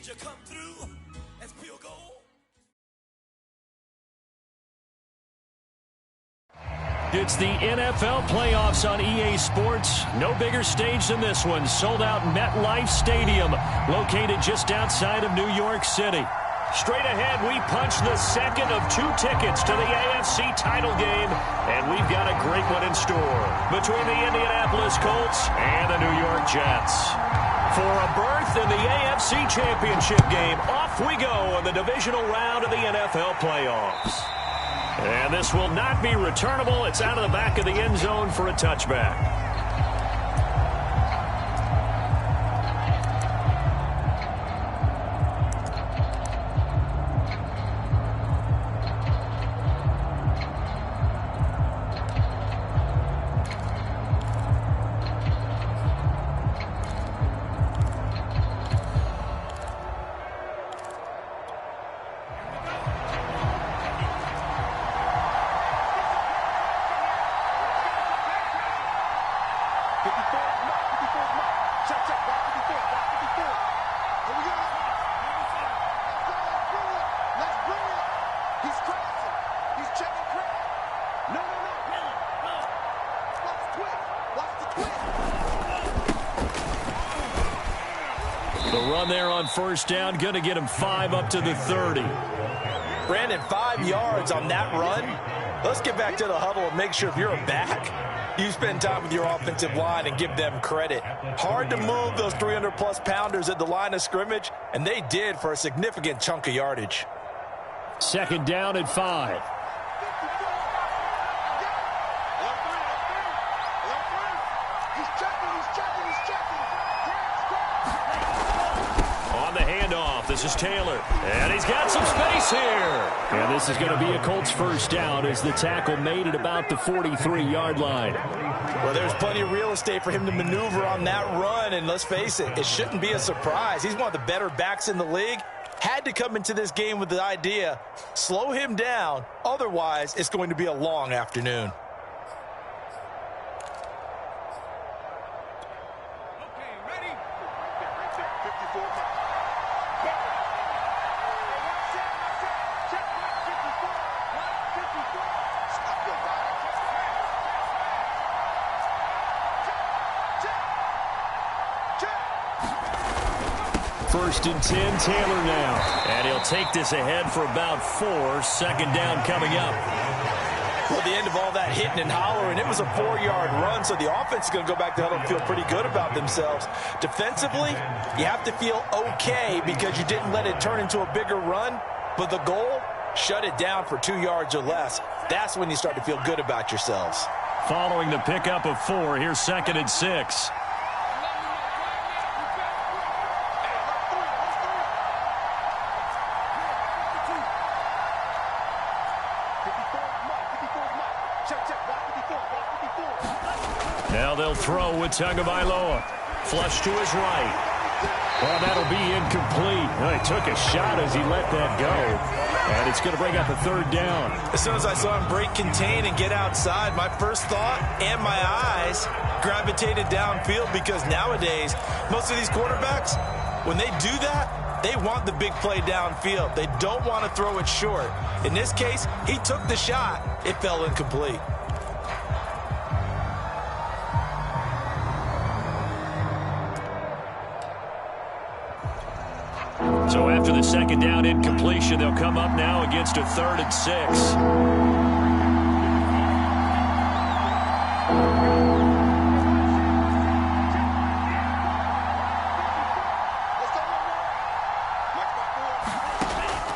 Did you come through as pure gold? It's the NFL playoffs on EA Sports. No bigger stage than this one. Sold out MetLife Stadium, located just outside of New York City. Straight ahead, we punch the second of 2 tickets to the AFC title game, and we've got a great one in store between the Indianapolis Colts and the New York Jets. For a berth in the AFC Championship game, off we go in the divisional round of the NFL playoffs. And this will not be returnable. It's out of the back of the end zone for a touchback. The run there on first down, going to get him 5 up to the 30. Brandon, 5 yards on that run. Let's get back to the huddle and make sure if you're a back, you spend time with your offensive line and give them credit. Hard to move those 300-plus pounders at the line of scrimmage, and they did for a significant chunk of yardage. Second down at 5. This is Taylor, and he's got some space here. And this is going to be a Colts first down as the tackle made it about the 43-yard line. Well, there's plenty of real estate for him to maneuver on that run, and let's face it, it shouldn't be a surprise. He's one of the better backs in the league. Had to come into this game with the idea, slow him down, otherwise it's going to be a long afternoon. First and 10, Taylor now. And he'll take this ahead for about 4. Second down coming up. Well, at the end of all that hitting and hollering, it was a 4-yard run, so the offense is going to go back to huddle and feel pretty good about themselves. Defensively, you have to feel okay because you didn't let it turn into a bigger run, but the goal, shut it down for 2 yards or less. That's when you start to feel good about yourselves. Following the pickup of 4, here's second and 6. Now they'll throw with Tagovailoa. Flush to his right. Well, that'll be incomplete. Well, he took a shot as he let that go. And it's going to bring up a third down. As soon as I saw him break contain and get outside, my first thought and my eyes gravitated downfield because nowadays, most of these quarterbacks, when they do that, they want the big play downfield. They don't want to throw it short. In this case, he took the shot. It fell incomplete. So after the second down incompletion, they'll come up now against a 3rd and 6.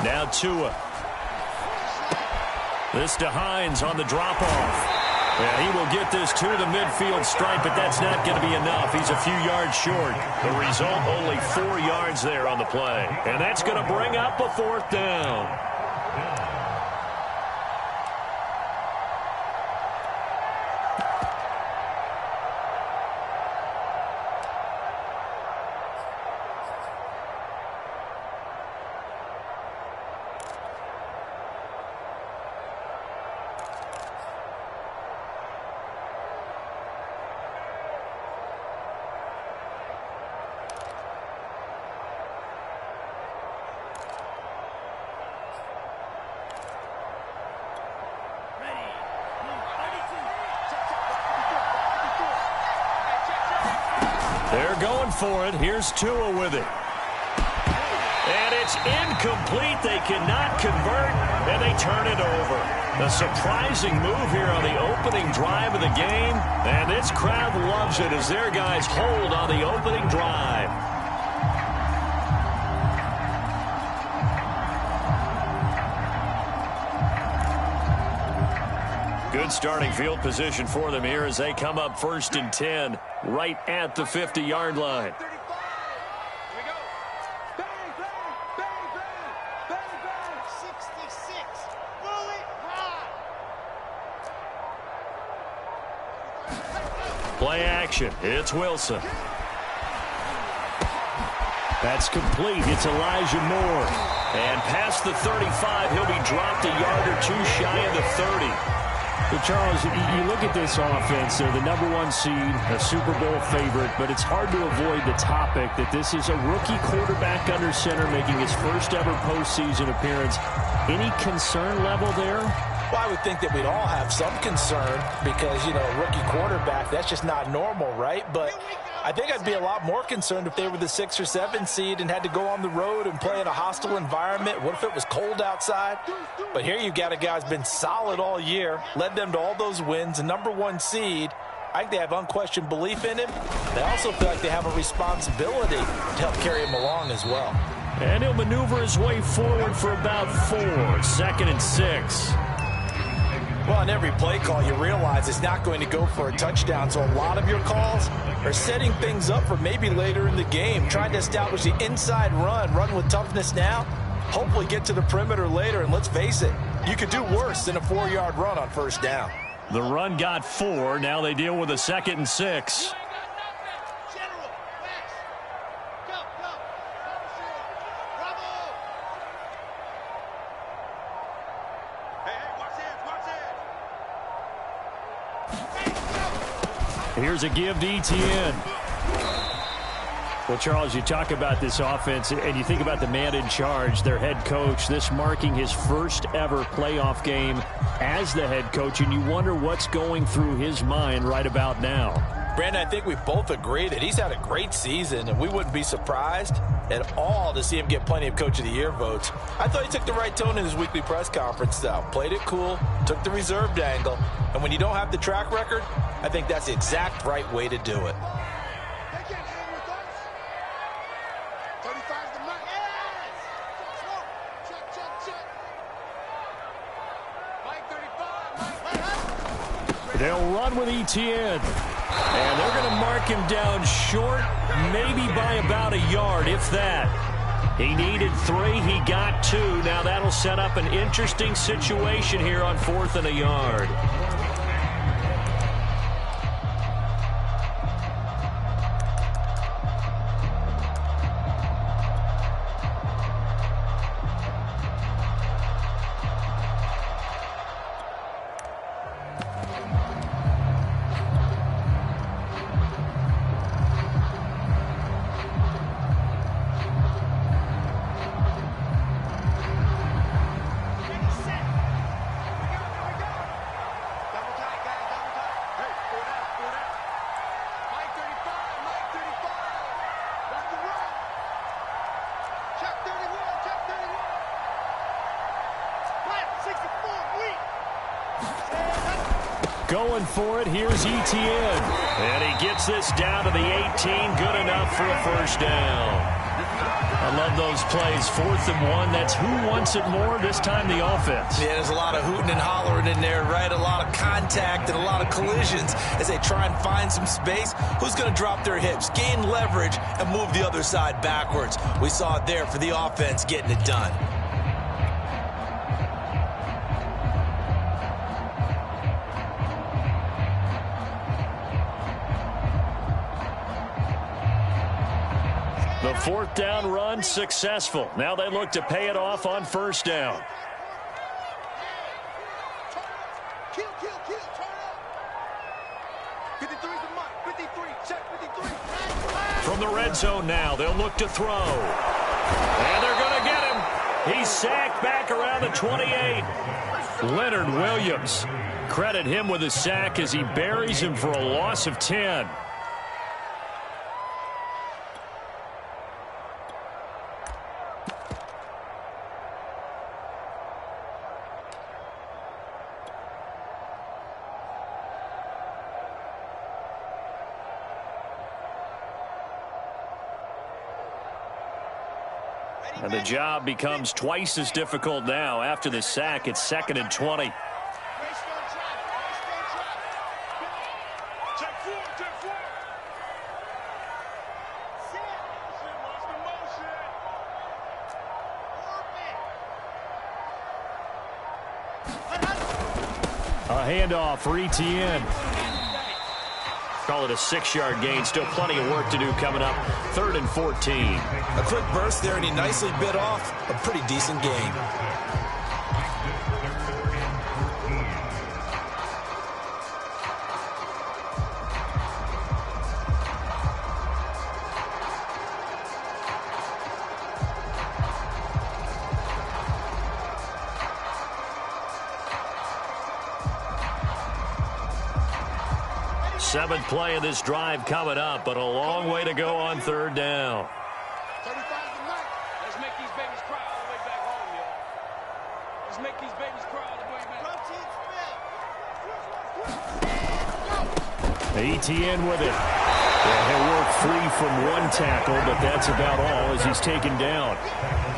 Now Tua. This to Hines on the drop-off. Yeah, he will get this to the midfield stripe, but that's not going to be enough. He's a few yards short. The result, only 4 yards there on the play. And that's going to bring up a 4th down. Going for it. Here's Tua with it. And it's incomplete. They cannot convert, and they turn it over. A surprising move here on the opening drive of the game, and this crowd loves it as their guys hold on the opening drive. Good starting field position for them here as they come up 1st and 10, right at the 50-yard line. Play action. It's Wilson. That's complete. It's Elijah Moore. And past the 35, he'll be dropped a yard or two shy of the 30. But Charles, you look at this offense, they're the #1 seed, a Super Bowl favorite, but it's hard to avoid the topic that this is a rookie quarterback under center making his first ever postseason appearance. Any concern level there? Well, I would think that we'd all have some concern because, you know, rookie quarterback, that's just not normal, right? But I think I'd be a lot more concerned if they were the 6 or 7 seed and had to go on the road and play in a hostile environment. What if it was cold outside? But here you got a guy who's been solid all year, led them to all those wins, a #1 seed. I think they have unquestioned belief in him. They also feel like they have a responsibility to help carry him along as well. And he'll maneuver his way forward for about 4, 2nd and 6. Well, on every play call, you realize it's not going to go for a touchdown, so a lot of your calls are setting things up for maybe later in the game, trying to establish the inside run with toughness now, hopefully get to the perimeter later, and let's face it, you could do worse than a 4-yard run on 1st down. The run got 4. Now they deal with a 2nd and 6. Here's a give to Etienne. Well, Charles, you talk about this offense, and you think about the man in charge, their head coach, this marking his first ever playoff game as the head coach, and you wonder what's going through his mind right about now. Brandon, I think we both agree that he's had a great season, and we wouldn't be surprised at all to see him get plenty of Coach of the Year votes. I thought he took the right tone in his weekly press conference, though. Played it cool, took the reserved angle, and when you don't have the track record, I think that's the exact right way to do it. They'll run with Etienne. And they're going to mark him down short, maybe by about a yard, if that. He needed 3. He got 2. Now that'll set up an interesting situation here on 4th and a yard. Going for it, here's Etienne. And he gets this down to the 18, good enough for a 1st down. I love those plays. 4th and 1, that's who wants it more, this time the offense. Yeah, there's a lot of hooting and hollering in there, right? A lot of contact and a lot of collisions as they try and find some space. Who's going to drop their hips, gain leverage, and move the other side backwards? We saw it there for the offense getting it done. The 4th down run successful. Now they look to pay it off on 1st down. From the red zone now, they'll look to throw. And they're going to get him. He's sacked back around the 28. Leonard Williams. Credit him with a sack as he buries him for a loss of 10. And the job becomes twice as difficult now. After the sack, it's 2nd and 20. A handoff for ETN. Call it a 6-yard gain. Still plenty of work to do coming up. 3rd and 14. A quick burst there, and he nicely bit off a pretty decent gain. Seventh play of this drive coming up, but a long way to go on 3rd down. 35 tonight. Let's make these babies cry all the way back home, y'all. Let's make these babies cry all the way back. ETN with it. Yeah, he'll work free from one tackle, but that's about all as he's taken down.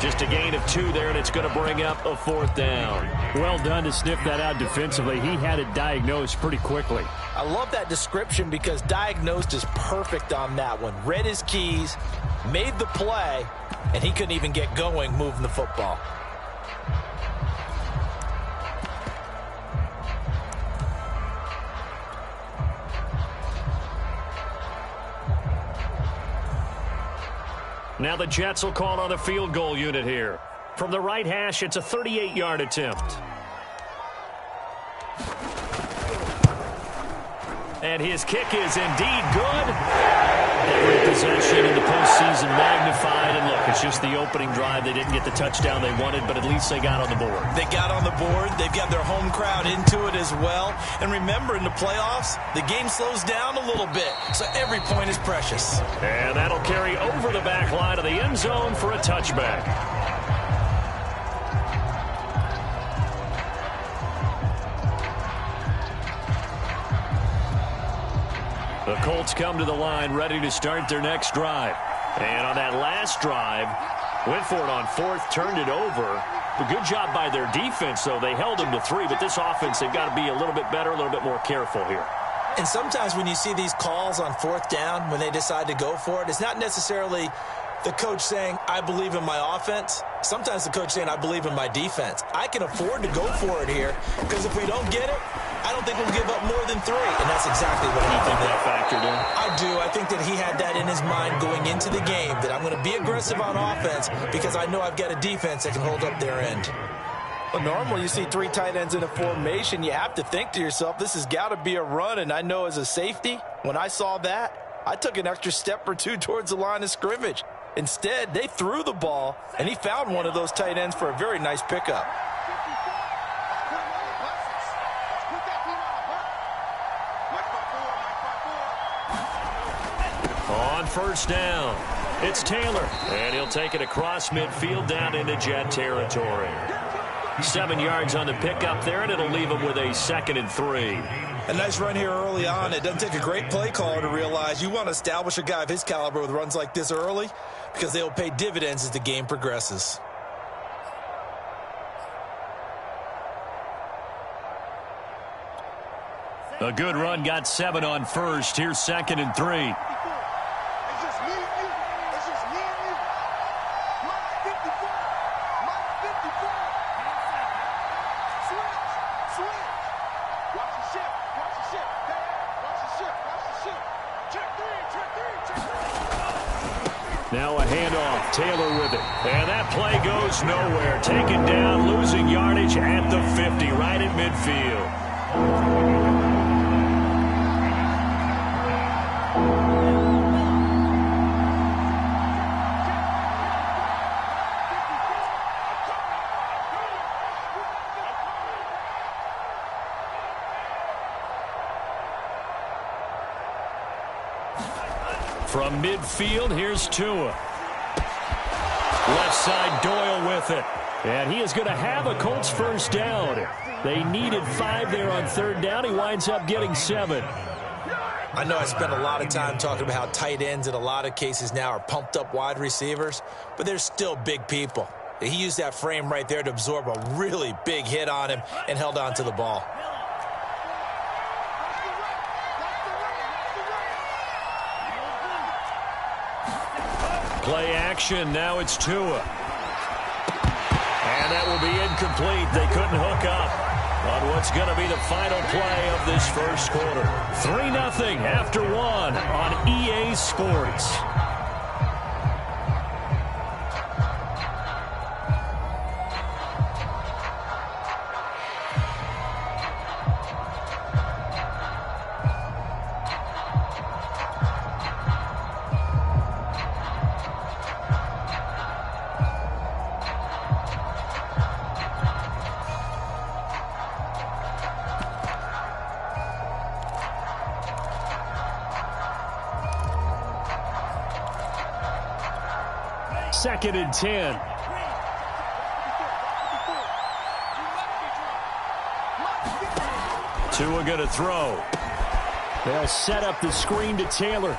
Just a gain of 2 there, and it's going to bring up a 4th down. Well done to sniff that out defensively. He had it diagnosed pretty quickly. I love that description because diagnosed is perfect on that one. Read his keys, made the play, and he couldn't even get going moving the football. Now the Jets will call on the field goal unit here. From the right hash, it's a 38-yard attempt. And his kick is indeed good. Every possession in the postseason magnified. And look, it's just the opening drive. They didn't get the touchdown they wanted, but at least they got on the board. They got on the board. They've got their home crowd into it as well. And remember, in the playoffs, the game slows down a little bit, so every point is precious. And that'll carry over the back line of the end zone for a touchback. The Colts come to the line ready to start their next drive. And on that last drive, went for it on 4th, turned it over. A good job by their defense, though. They held them to 3, but this offense, they've got to be a little bit better, a little bit more careful here. And sometimes when you see these calls on 4th down, when they decide to go for it, it's not necessarily the coach saying, I believe in my offense. Sometimes the coach saying, I believe in my defense. I can afford to go for it here because if we don't get it, I don't think we'll give up more than 3. And that's exactly what he did. That factored in? I do. I think that he had that in his mind going into the game, that I'm going to be aggressive on offense because I know I've got a defense that can hold up their end. Well, normally you see 3 tight ends in a formation. You have to think to yourself, this has got to be a run. And I know as a safety, when I saw that, I took an extra step or 2 towards the line of scrimmage. Instead, they threw the ball, and he found one of those tight ends for a very nice pickup. On 1st down, it's Taylor, and he'll take it across midfield down into Jet territory. 7 yards on the pickup there, and it'll leave him with a 2nd and 3. A nice run here early on. It doesn't take a great play caller to realize you want to establish a guy of his caliber with runs like this early because they will pay dividends as the game progresses. A good run, got 7 on 1st. Here's 2nd and 3. Now a handoff, Taylor with it. And that play goes nowhere. Taken down, losing yardage at the 50, right at midfield. From midfield, here's Tua. Left side, Doyle with it. And he is going to have a Colts 1st down. They needed 5 there on 3rd down. He winds up getting 7. I know I spent a lot of time talking about how tight ends in a lot of cases now are pumped up wide receivers, but they're still big people. He used that frame right there to absorb a really big hit on him and held on to the ball. Play action, now it's Tua. And that will be incomplete. They couldn't hook up on what's going to be the final play of this first quarter. 3-0 after one on EA Sports. Second and 10. Tua going to throw. They'll set up the screen to Taylor.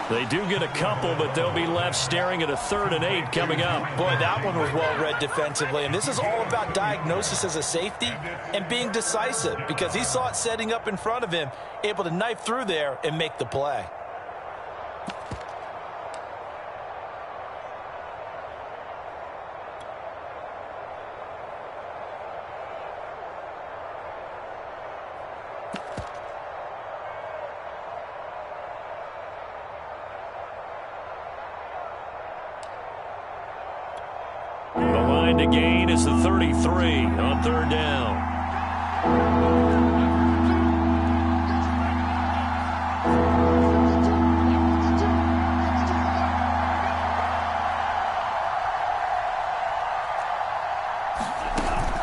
They do get a couple, but they'll be left staring at a 3rd and 8 coming up. Boy, that one was well read defensively, and this is all about diagnosis as a safety and being decisive because he saw it setting up in front of him, able to knife through there and make the play. To gain is the 33 on 3rd down.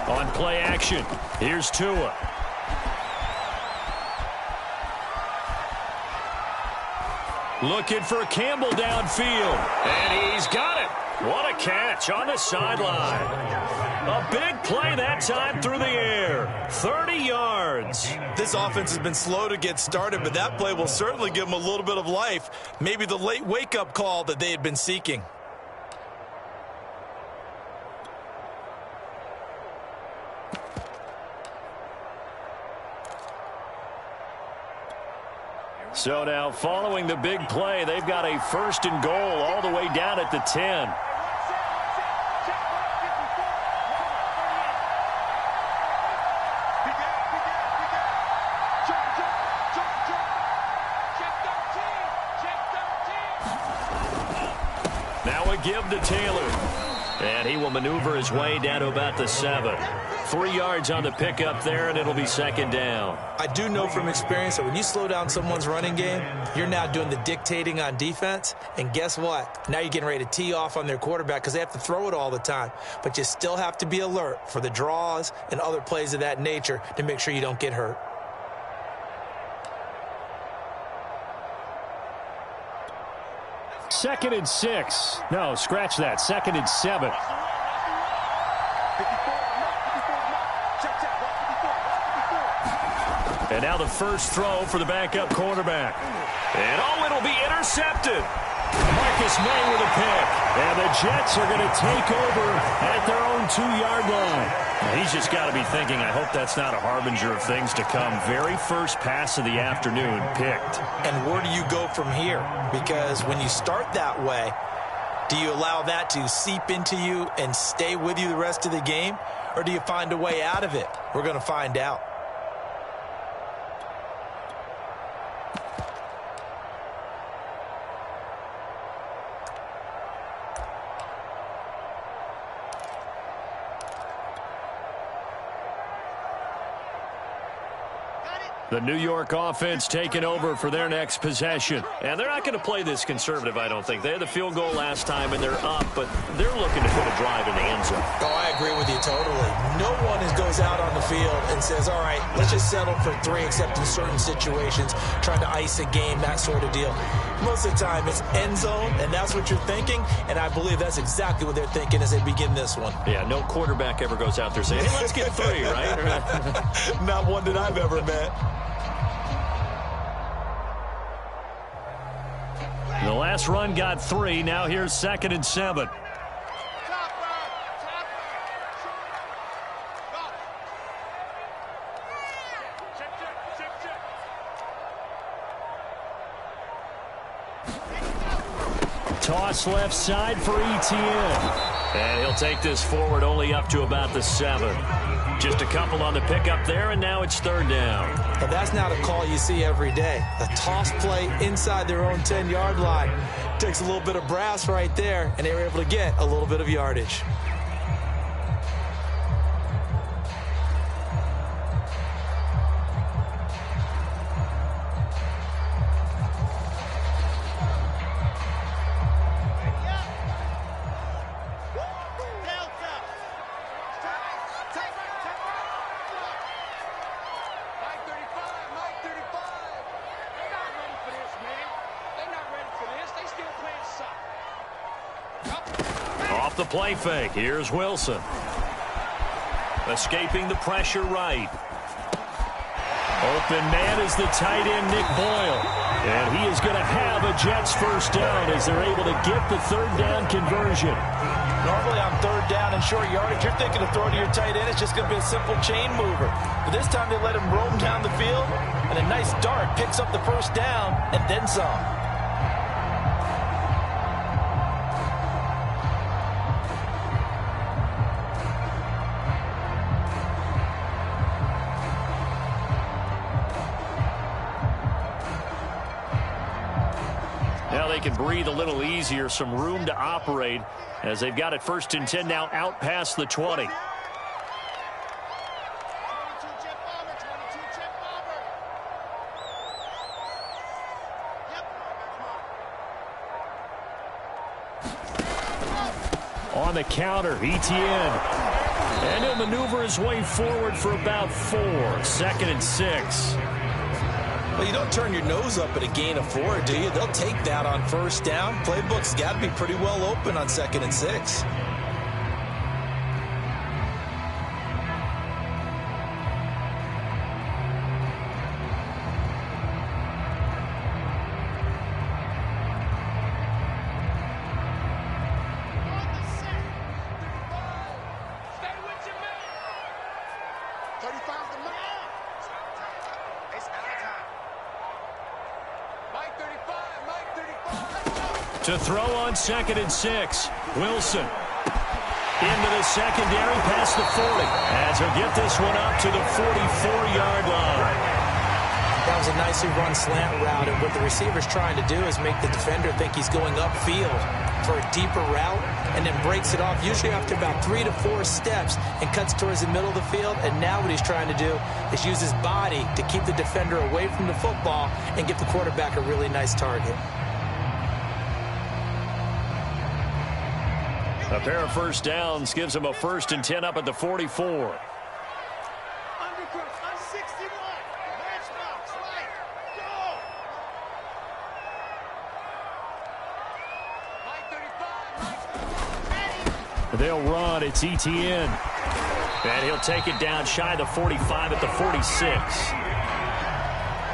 On play action, here's Tua. Looking for Campbell downfield, and he's got it. What a catch on the sideline. A big play that time through the air. 30 yards. This offense has been slow to get started, but that play will certainly give them a little bit of life. Maybe the late wake-up call that they had been seeking. So now following the big play, they've got a 1st and goal all the way down at the 10. Now a give to Taylor. And he will maneuver his way down to about the 7. 3 yards on the pickup there, and it'll be 2nd down. I do know from experience that when you slow down someone's running game, you're now doing the dictating on defense. And guess what? Now you're getting ready to tee off on their quarterback because they have to throw it all the time. But you still have to be alert for the draws and other plays of that nature to make sure you don't get hurt. Second and 6. No, scratch that. 2nd and 7. And now the first throw for the backup quarterback. And it'll be intercepted. Marcus May with a pick. And the Jets are going to take over at their own 2-yard line. He's just got to be thinking, I hope that's not a harbinger of things to come. Very first pass of the afternoon picked. And where do you go from here? Because when you start that way, do you allow that to seep into you and stay with you the rest of the game? Or do you find a way out of it? We're going to find out. The New York offense taking over for their next possession. And they're not going to play this conservative, I don't think. They had the field goal last time, and they're up, but they're looking to put a drive in the end zone. Oh, I agree with you totally. No one goes out on the field and says, all right, let's just settle for 3, except in certain situations, trying to ice a game, that sort of deal. Most of the time, it's end zone, and that's what you're thinking, and I believe that's exactly what they're thinking as they begin this one. Yeah, no quarterback ever goes out there saying, hey, let's get 3, right? Not one that I've ever met. last run got 3. Now here's 2nd and 7. Toss left side for ETN. And he'll take this forward only up to about the 7. Just a couple on the pickup there, and now it's 3rd down. And that's not a call you see every day. A toss play inside their own 10-yard line. Takes a little bit of brass right there, and they were able to get a little bit of yardage. The play fake. Here's Wilson. Escaping the pressure right. Open man is the tight end, Nick Boyle. And he is going to have a Jets first down as they're able to get the 3rd down conversion. Normally on 3rd down and short yardage, you're thinking of throwing to your tight end. It's just going to be a simple chain mover. But this time they let him roam down the field, and a nice dart picks up the first down and then some. Now they can breathe a little easier, some room to operate as they've got it 1st and 10 now out past the 20. On the counter, ETN. And he'll maneuver his way forward for about 4. 2nd and 6. Well, you don't turn your nose up at a gain of 4, do you? They'll take that on 1st down. Playbook's got to be pretty well open on 2nd and 6. To throw on 2nd and 6. Wilson into the secondary past the 40. As he'll get this one up to the 44-yard line. That was a nicely run slant route, and what the receiver's trying to do is make the defender think he's going upfield for a deeper route, and then breaks it off, usually after about 3 to 4 steps, and cuts towards the middle of the field. And now what he's trying to do is use his body to keep the defender away from the football and give the quarterback a really nice target. A pair of 1st downs gives him a 1st and 10 up at the 44. They'll run. It's ETN. And he'll take it down shy of the 45 at the 46.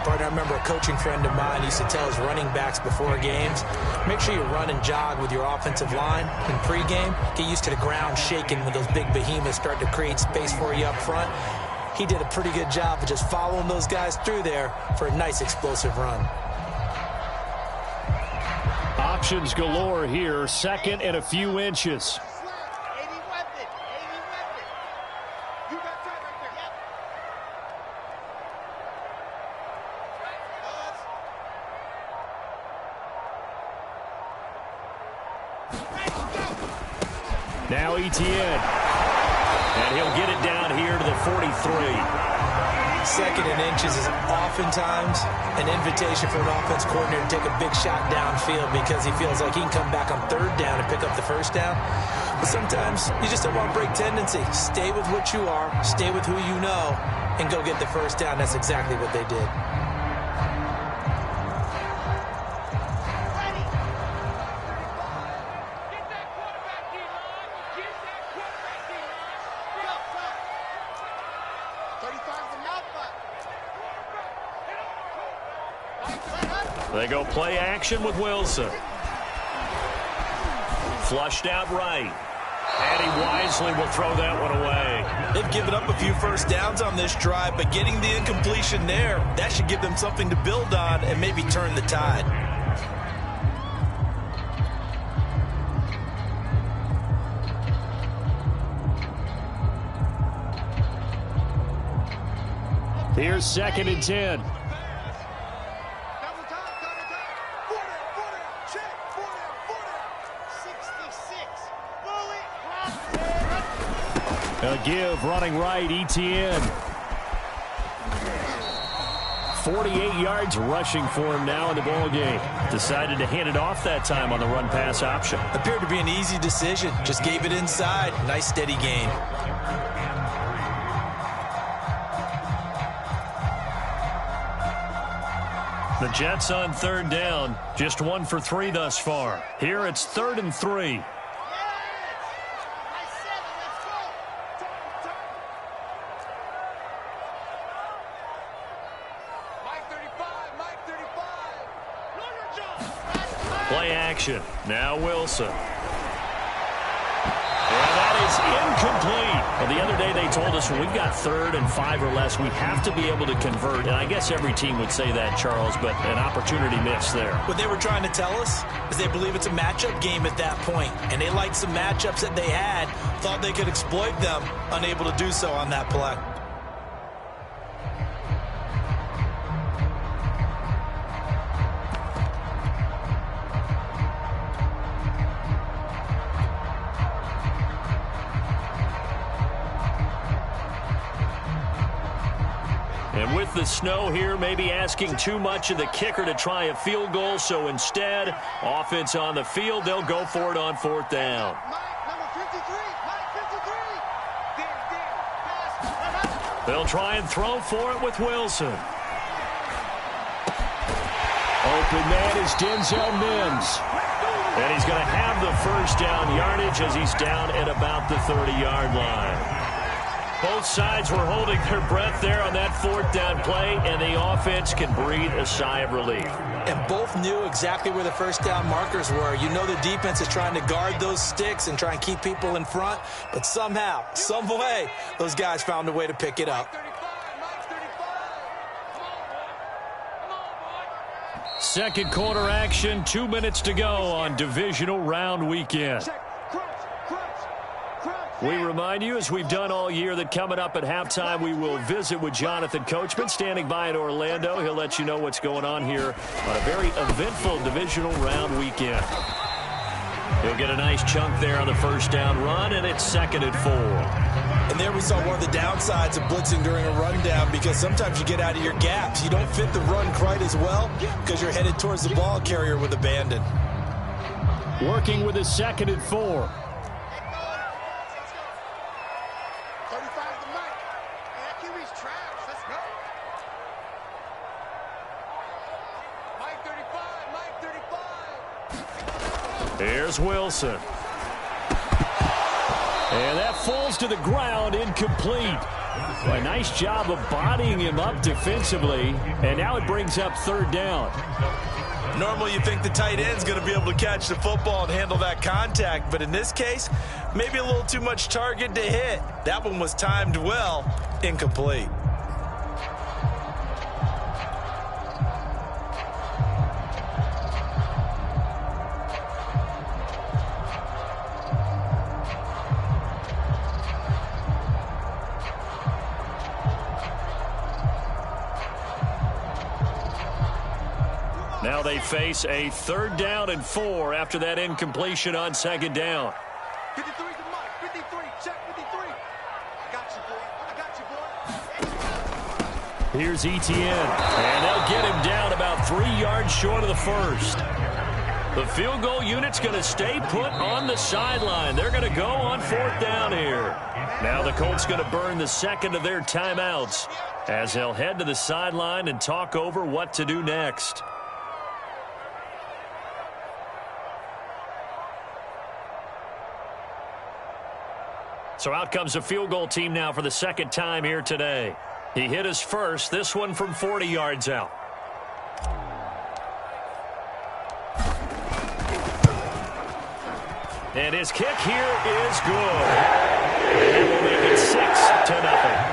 Partner, I remember a coaching friend of mine used to tell his running backs before games, make sure you run and jog with your offensive line in pregame. Get used to the ground shaking when those big behemoths start to create space for you up front. He did a pretty good job of just following those guys through there for a nice explosive run. Options galore here. 2nd and a few inches. Now ETN. And he'll get it down here to the 43. 2nd and inches is oftentimes an invitation for an offense coordinator to take a big shot downfield because he feels like he can come back on 3rd down and pick up the 1st down. But sometimes you just don't want to break tendency. Stay with what you are, stay with who you know, and go get the 1st down. That's exactly what they did. They go play action with Wilson. Flushed out right. And he wisely will throw that one away. They've given up a few first downs on this drive, but getting the incompletion there, that should give them something to build on and maybe turn the tide. Here's 2nd and 10. A give, running right, Etienne. 48 yards rushing for him now in the ball game. Decided to hand it off that time on the run-pass option. Appeared to be an easy decision. Just gave it inside. Nice steady gain. The Jets on 3rd down. Just 1 for 3 thus far. Here it's 3rd and 3. Play action. Now Wilson. And that is incomplete. Well, the other day they told us when we've got 3rd and 5 or less, we have to be able to convert. And I guess every team would say that, Charles, but an opportunity missed there. What they were trying to tell us is they believe it's a matchup game at that point. And they liked some matchups that they had, thought they could exploit them, unable to do so on that play. And with the snow here, maybe asking too much of the kicker to try a field goal. So instead, offense on the field, they'll go for it on 4th down. They'll try and throw for it with Wilson. Open man is Denzel Mims. And he's going to have the 1st down yardage as he's down at about the 30-yard line. Both sides were holding their breath there on that 4th down play, and the offense can breathe a sigh of relief. And both knew exactly where the 1st down markers were. You know the defense is trying to guard those sticks and try and keep people in front, but somehow, some way, those guys found a way to pick it up. 2nd quarter action, 2 minutes to go on divisional round weekend. We remind you, as we've done all year, that coming up at halftime, we will visit with Jonathan Coachman, standing by in Orlando. He'll let you know what's going on here on a very eventful divisional round weekend. He'll get a nice chunk there on the 1st down run, and it's 2nd and 4. And there we saw one of the downsides of blitzing during a rundown, because sometimes you get out of your gaps. You don't fit the run quite as well because you're headed towards the ball carrier with abandon. Working with a 2nd and 4. Here's Wilson. And that falls to the ground, incomplete. A nice job of bodying him up defensively, and now it brings up 3rd down. Normally you think the tight end's going to be able to catch the football and handle that contact, but in this case, maybe a little too much target to hit. That one was timed well, incomplete. Now they face a 3rd down and 4 after that incompletion on 2nd down. 53 to Mike. 53. Check 53. I got you, boy. Here's Etienne. And they'll get him down about 3 yards short of the 1st. The field goal unit's going to stay put on the sideline. They're going to go on 4th down here. Now the Colts going to burn the 2nd of their timeouts as they'll head to the sideline and talk over what to do next. So out comes a field goal team now for the 2nd time here today. He hit his first, this one from 40 yards out. And his kick here is good. And will make it 6-0.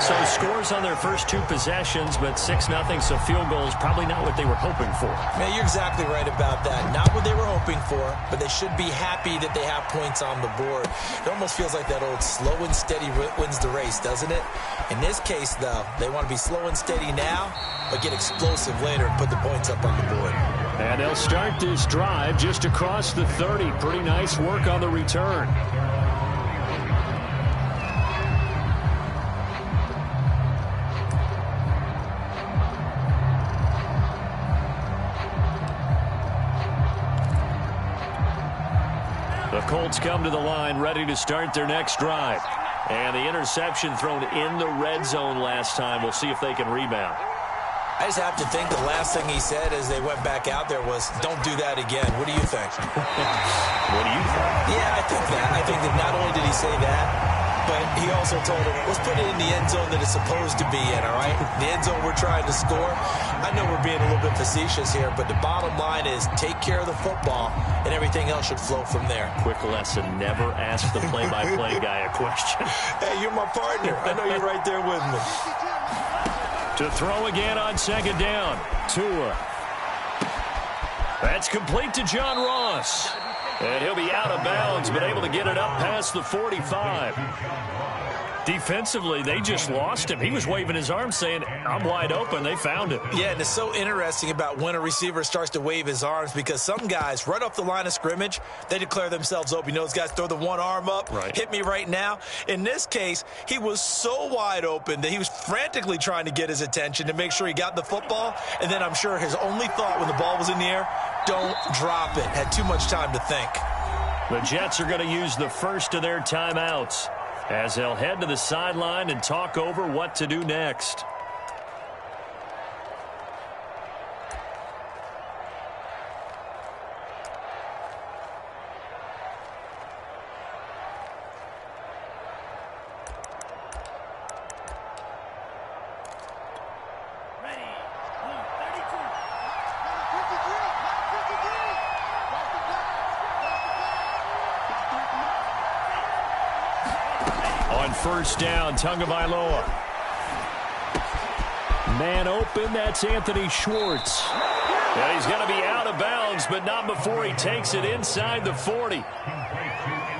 So scores on their first two possessions, but 6-0, so field goals probably not what they were hoping for. Man, you're exactly right about that. Not what they were hoping for, but they should be happy that they have points on the board. It almost feels like that old slow and steady wins the race, doesn't it? In this case, though, they want to be slow and steady now, but get explosive later and put the points up on the board. And they'll start this drive just across the 30. Pretty nice work on the return. The Colts come to the line, ready to start their next drive. And the interception thrown in the red zone last time. We'll see if they can rebound. I just have to think the last thing he said as they went back out there was, don't do that again. What do you think? What do you think? Yeah, I think that. I think that not only did he say that, but he also told him, let's put it in the end zone that it's supposed to be in, all right? The end zone we're trying to score. I know we're being a little bit facetious here, but the bottom line is take care of the football, and everything else should flow from there. Quick lesson, never ask the play-by-play guy a question. Hey, you're my partner. I know you're right there with me. To throw again on second down. Tua. That's complete to John Ross. And he'll be out of bounds, but able to get it up past the 45. Defensively, they just lost him. He was waving his arms saying, I'm wide open. They found him. Yeah, and it's so interesting about when a receiver starts to wave his arms because some guys, right off the line of scrimmage, they declare themselves open. You know, those guys throw the one arm up, right. Hit me right now. In this case, he was so wide open that he was frantically trying to get his attention to make sure he got the football. And then I'm sure his only thought when the ball was in the air, don't drop it. Had too much time to think. The Jets are going to use the first of their timeouts as they'll head to the sideline and talk over what to do next. First down, Tagovailoa. Man open, that's Anthony Schwartz. And he's going to be out of bounds, but not before he takes it inside the 40.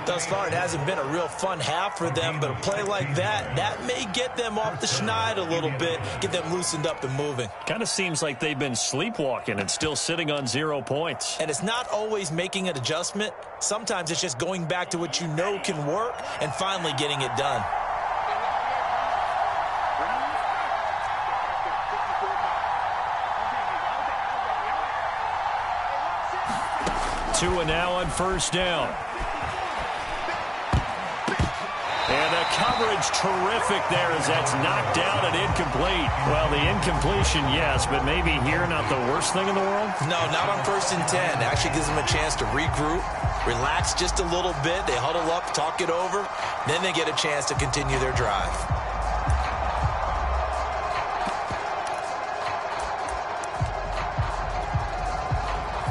Thus far, it hasn't been a real fun half for them, but a play like that may get them off the schneid a little bit, get them loosened up and moving. Kind of seems like they've been sleepwalking and still sitting on 0 points. And it's not always making an adjustment. Sometimes it's just going back to what you know can work and finally getting it done. Tua now on first down. And the coverage terrific there as that's knocked down and incomplete. Well, the incompletion, yes, but maybe here not the worst thing in the world? No, not on 1st and 10. It actually gives them a chance to regroup, relax just a little bit. They huddle up, talk it over. Then they get a chance to continue their drive.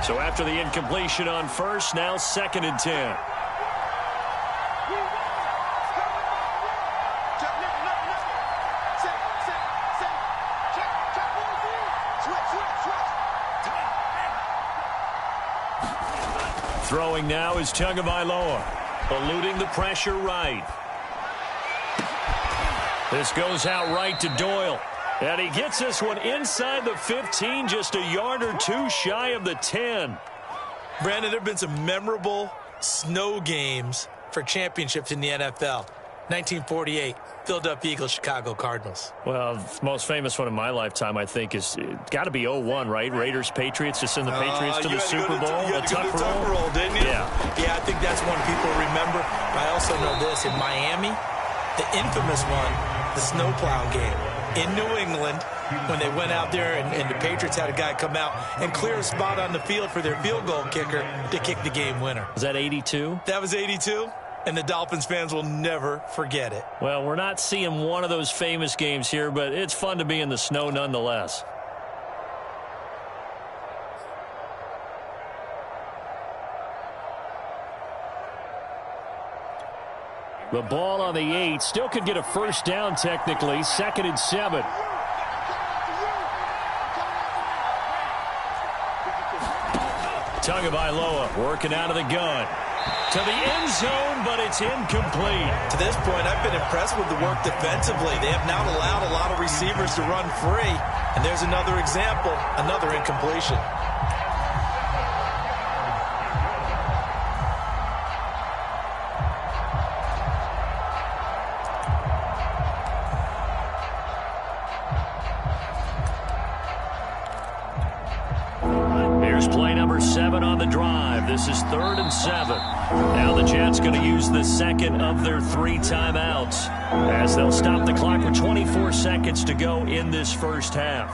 So after the incompletion on first, now 2nd and 10. Throwing now is Tagovailoa, eluding the pressure right. This goes out right to Doyle. And he gets this one inside the 15, just a yard or two shy of the 10. Brandon, there have been some memorable snow games for championships in the NFL. 1948, Philadelphia Eagles, Chicago Cardinals. Well, the most famous one in my lifetime, I think, is got to be 0-1, right? Raiders, Patriots, to send the Patriots to the Super Bowl. You had to go to the tuck roll, didn't you? Yeah, I think that's one people remember. I also know this. In Miami, the infamous one, the snowplow game. In New England, when they went out there and the Patriots had a guy come out and clear a spot on the field for their field goal kicker to kick the game winner. Was that 82? That was 82, and the Dolphins fans will never forget it. Well, we're not seeing one of those famous games here, but it's fun to be in the snow nonetheless. The ball on the 8. Still could get a first down technically. 2nd and 7. Tagovailoa working out of the gun. To the end zone, but it's incomplete. To this point, I've been impressed with the work defensively. They have not allowed a lot of receivers to run free. And there's another example, another incompletion. Play number 7 on the drive. This is 3rd and 7. Now the Jets going to use the second of their 3 timeouts as they'll stop the clock with 24 seconds to go in this first half.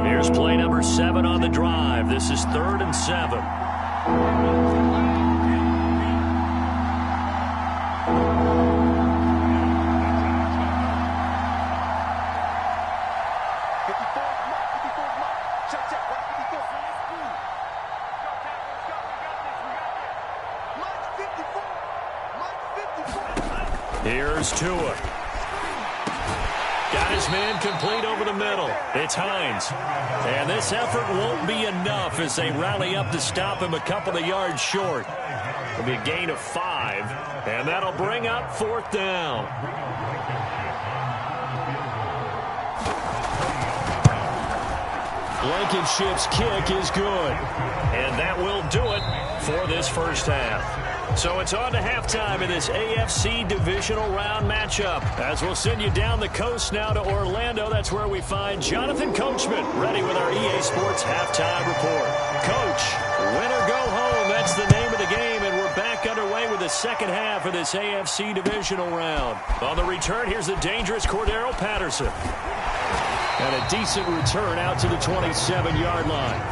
Here's play number 7 on the drive. This is 3rd and 7. Here's Tua. Got his man complete over the middle. It's Hines. And this effort won't be enough as they rally up to stop him a couple of yards short. It'll be a gain of 5, and that'll bring up 4th down. Blankenship's kick is good. And that will do it for this first half. So it's on to halftime in this AFC divisional round matchup. As we'll send you down the coast now to Orlando. That's where we find Jonathan Coachman ready with our EA Sports halftime report. Coach, win or go home. That's the name of the game, and we're back underway with the second half of this AFC divisional round. On the return, here's the dangerous Cordero Patterson. And a decent return out to the 27-yard line.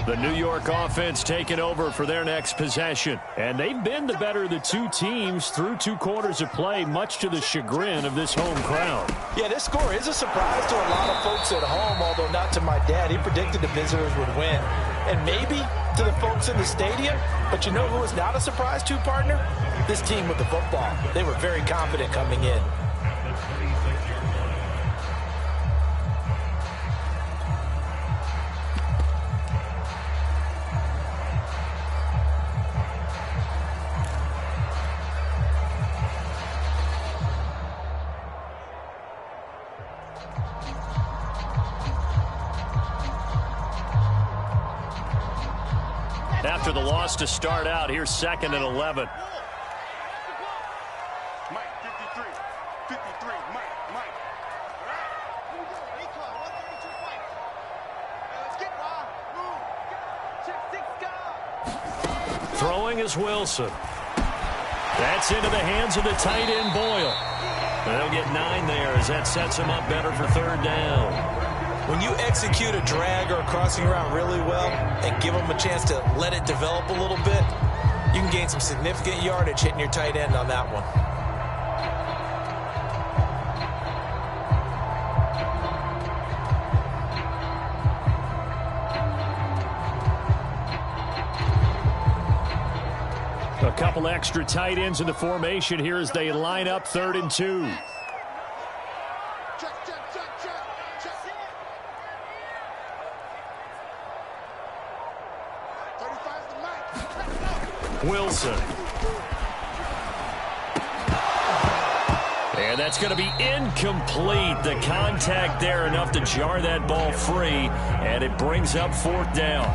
The New York offense taking over for their next possession. And they've been the better of the 2 teams through 2 quarters of play, much to the chagrin of this home crowd. Yeah, this score is a surprise to a lot of folks at home, although not to my dad. He predicted the visitors would win. And maybe to the folks in the stadium. But you know who is not a surprise to, partner? This team with the football. They were very confident coming in. After the loss to start out, here's 2nd and 11. Mike, 53, Mike. Throwing is Wilson. That's into the hands of the tight end, Boyle. They'll get 9 there as that sets him up better for 3rd down. When you execute a drag or a crossing route really well and give them a chance to let it develop a little bit, you can gain some significant yardage hitting your tight end on that one. A couple extra tight ends in the formation here as they line up 3rd and 2. Wilson. And that's going to be incomplete. The contact there enough to jar that ball free, and it brings up 4th down.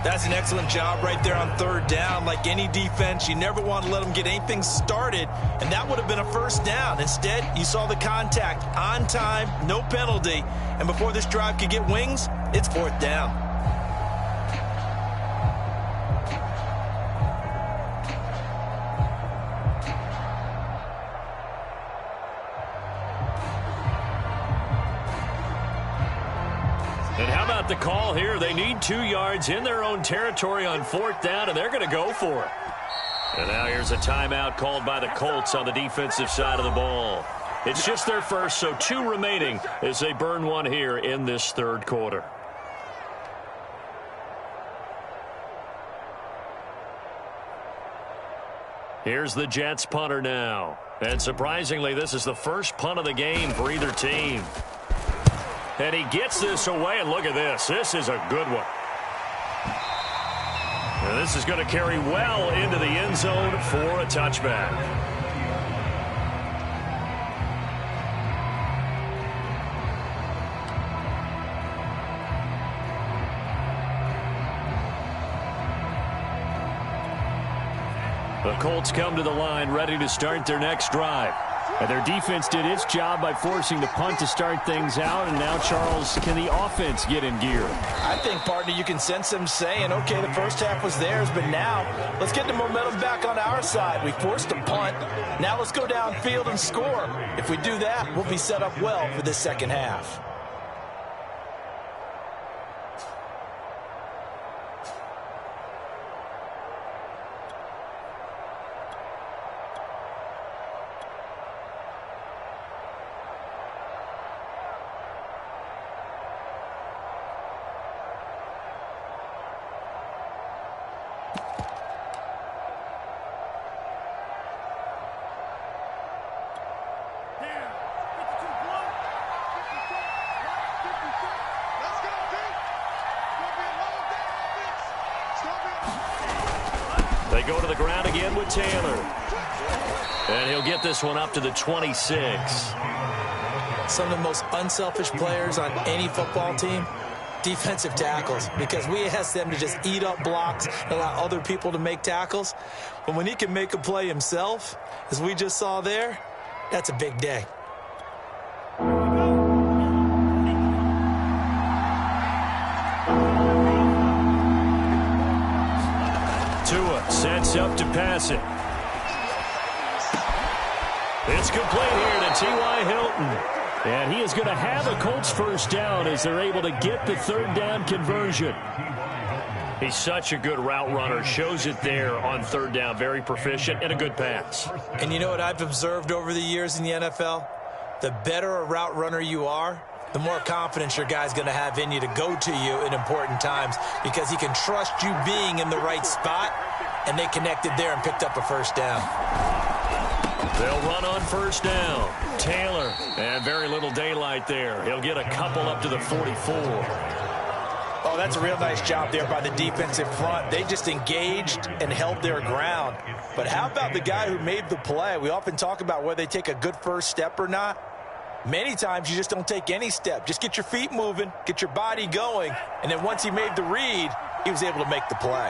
That's an excellent job right there on 3rd down. Like any defense, you never want to let them get anything started, and that would have been a 1st down. Instead, you saw the contact on time, no penalty, and before this drive could get wings, it's 4th down. get the call here. They need 2 yards in their own territory on 4th down, and they're going to go for it. And now here's a timeout called by the Colts on the defensive side of the ball. It's just their first, so 2 remaining as they burn one here in this 3rd quarter. Here's the Jets punter now. And surprisingly, this is the first punt of the game for either team. And he gets this away, and look at this. This is a good one. And this is going to carry well into the end zone for a touchback. The Colts come to the line ready to start their next drive. And their defense did its job by forcing the punt to start things out. And now, Charles, can the offense get in gear? I think, partner, you can sense them saying, okay, the first half was theirs, but now let's get the momentum back on our side. We forced a punt. Now let's go downfield and score. If we do that, we'll be set up well for this second half. They go to the ground again with Taylor. And he'll get this one up to the 26. Some of the most unselfish players on any football team, defensive tackles, because we ask them to just eat up blocks and allow other people to make tackles. But when he can make a play himself, as we just saw there, that's a big day. Sets up to pass it. It's complete here to T.Y. Hilton. And he is going to have a Colts first down as they're able to get the 3rd down conversion. He's such a good route runner. Shows it there on 3rd down. Very proficient and a good pass. And you know what I've observed over the years in the NFL? The better a route runner you are, the more confidence your guy's going to have in you to go to you in important times, because he can trust you being in the right spot. And they connected there and picked up a first down. They'll run on first down. Taylor, and very little daylight there. He'll get a couple up to the 44. Oh, that's a real nice job there by the defensive front. They just engaged and held their ground. But how about the guy who made the play? We often talk about whether they take a good first step or not. Many times you just don't take any step. Just get your feet moving, get your body going, and then once he made the read, he was able to make the play.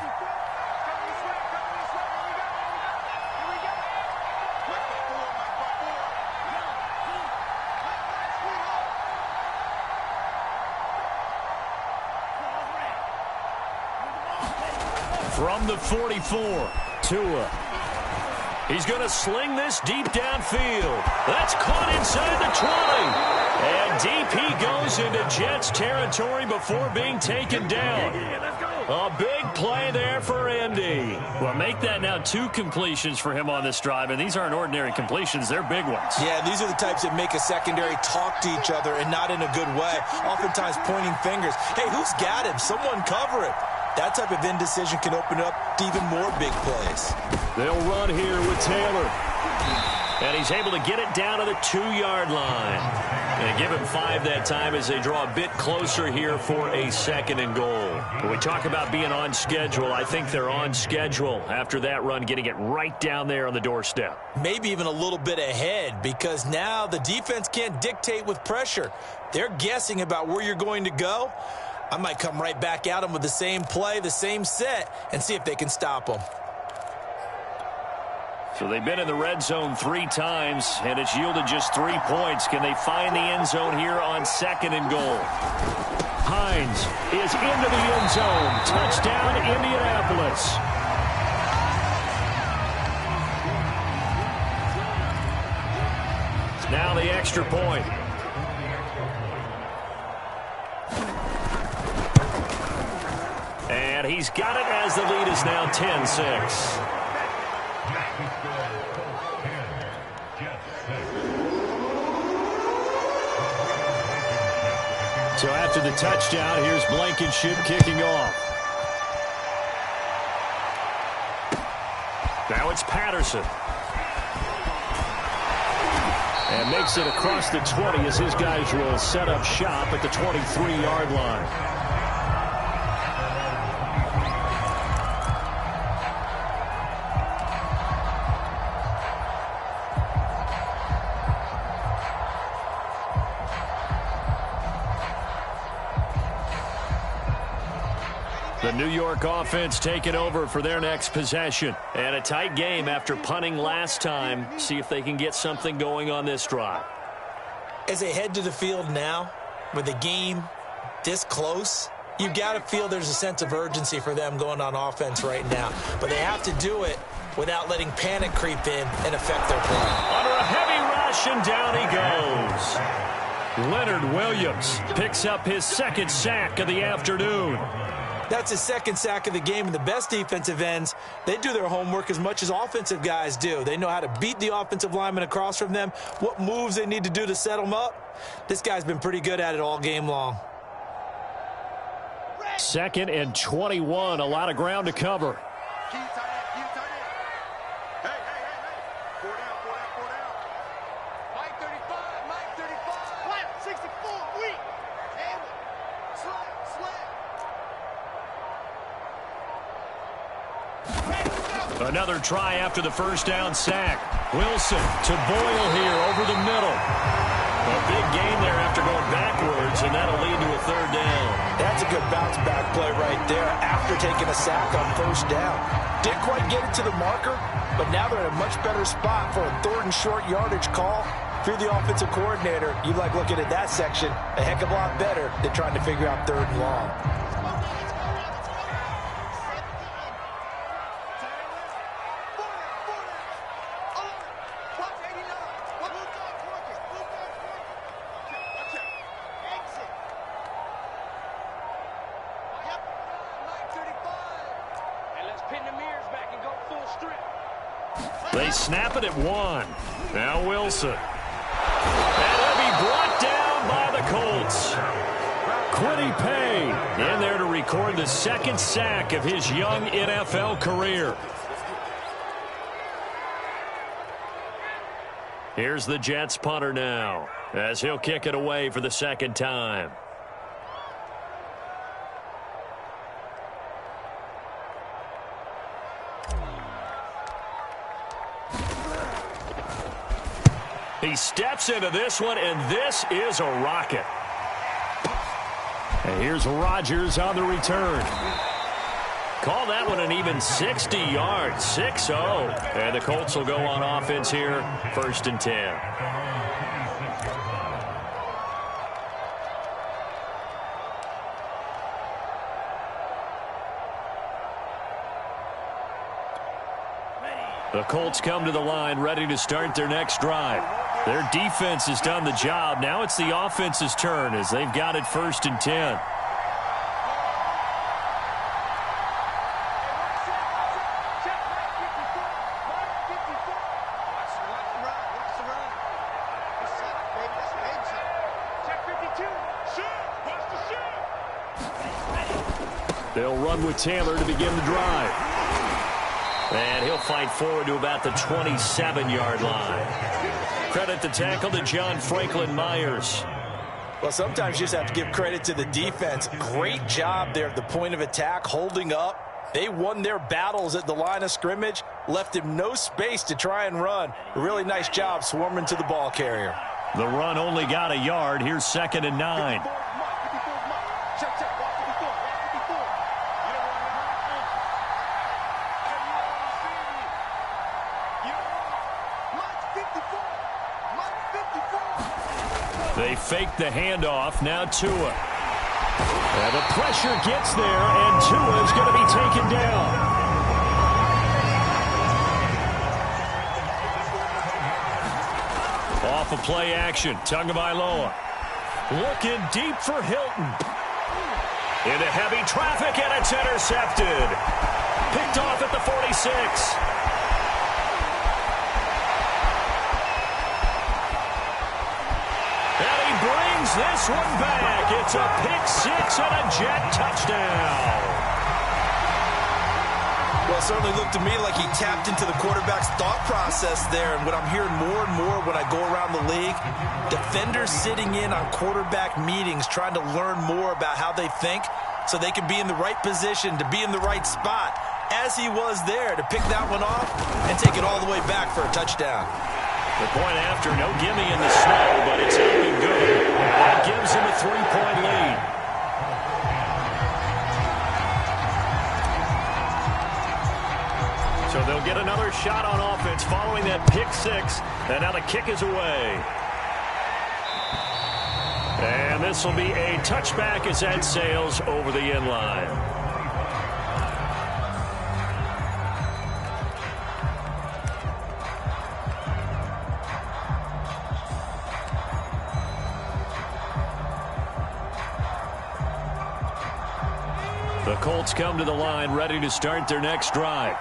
From the 44, Tua. He's going to sling this deep downfield. That's caught inside the 20. And deep he goes into Jets territory before being taken down. A big play there for Indy. Well, make that now 2 completions for him on this drive, and these aren't ordinary completions. They're big ones. Yeah, these are the types that make a secondary talk to each other and not in a good way. Oftentimes pointing fingers. Hey, who's got him? Someone cover it. That type of indecision can open up to even more big plays. They'll run here with Taylor. And he's able to get it down to the 2-yard line. And give him 5 that time as they draw a bit closer here for a 2nd and goal. When we talk about being on schedule, I think they're on schedule after that run, getting it right down there on the doorstep. Maybe even a little bit ahead, because now the defense can't dictate with pressure. They're guessing about where you're going to go. I might come right back at them with the same play, the same set, and see if they can stop them. So they've been in the red zone 3 times, and it's yielded just 3 points. Can they find the end zone here on 2nd and goal? Hines is into the end zone. Touchdown, Indianapolis. Now the extra point. And he's got it as the lead is now 10-6. So after the touchdown, here's Blankenship kicking off. Now it's Patterson. And makes it across the 20 as his guys will set up shop at the 23-yard line. The New York offense taking over for their next possession. And a tight game after punting last time. See if they can get something going on this drive. As they head to the field now, with the game this close, you've got to feel there's a sense of urgency for them going on offense right now. But they have to do it without letting panic creep in and affect their play. Under a heavy rush, and down he goes. Leonard Williams picks up his second sack of the afternoon. That's his second sack of the game, and the best defensive ends, they do their homework as much as offensive guys do. They know how to beat the offensive lineman across from them, what moves they need to do to set them up. This guy's been pretty good at it all game long. 2nd and 21, a lot of ground to cover. Another try after the first down sack. Wilson to Boyle here over the middle. A big gain there after going backwards, and that'll lead to a 3rd down. That's a good bounce-back play right there after taking a sack on 1st down. Didn't quite get it to the marker, but now they're in a much better spot for a 3rd and short yardage call. If you're the offensive coordinator, you like looking at that section a heck of a lot better than trying to figure out 3rd and long. They snap it at 1. Now Wilson. And he'll be brought down by the Colts. Quiddy Pay in there to record the 2nd sack of his young NFL career. Here's the Jets punter now, as he'll kick it away for the 2nd time. He steps into this one, and this is a rocket. And here's Rodgers on the return. Call that one an even 60 yards, 6-0. And the Colts will go on offense here, 1st and 10. The Colts come to the line ready to start their next drive. Their defense has done the job. Now it's the offense's turn as they've got it 1st and 10. They'll run with Taylor to begin the drive. And he'll fight forward to about the 27-yard line. Credit the tackle to John Franklin Myers. Well, sometimes you just have to give credit to the defense. Great job there at the point of attack, holding up. They won their battles at the line of scrimmage, left him no space to try and run. A really nice job swarming to the ball carrier. The run only got a yard. Here's 2nd and 9. They fake the handoff. Now Tua. And the pressure gets there, and Tua is going to be taken down. Off of play action. Tagovailoa looking deep for Hilton. Into heavy traffic, and it's intercepted. Picked off at the 46. And he brings this one back. It's a pick six and a Jet touchdown. Well, it certainly looked to me like he tapped into the quarterback's thought process there. And what I'm hearing more and more when I go around the league, defenders sitting in on quarterback meetings trying to learn more about how they think so they can be in the right position, to be in the right spot, as he was there to pick that one off and take it all the way back for a touchdown. The point after, no gimme in the snow, but it's up and good. That gives him a 3-point lead. So they'll get another shot on offense following that pick six, and now the kick is away. And this will be a touchback as that sails over the end line. The Colts come to the line, ready to start their next drive.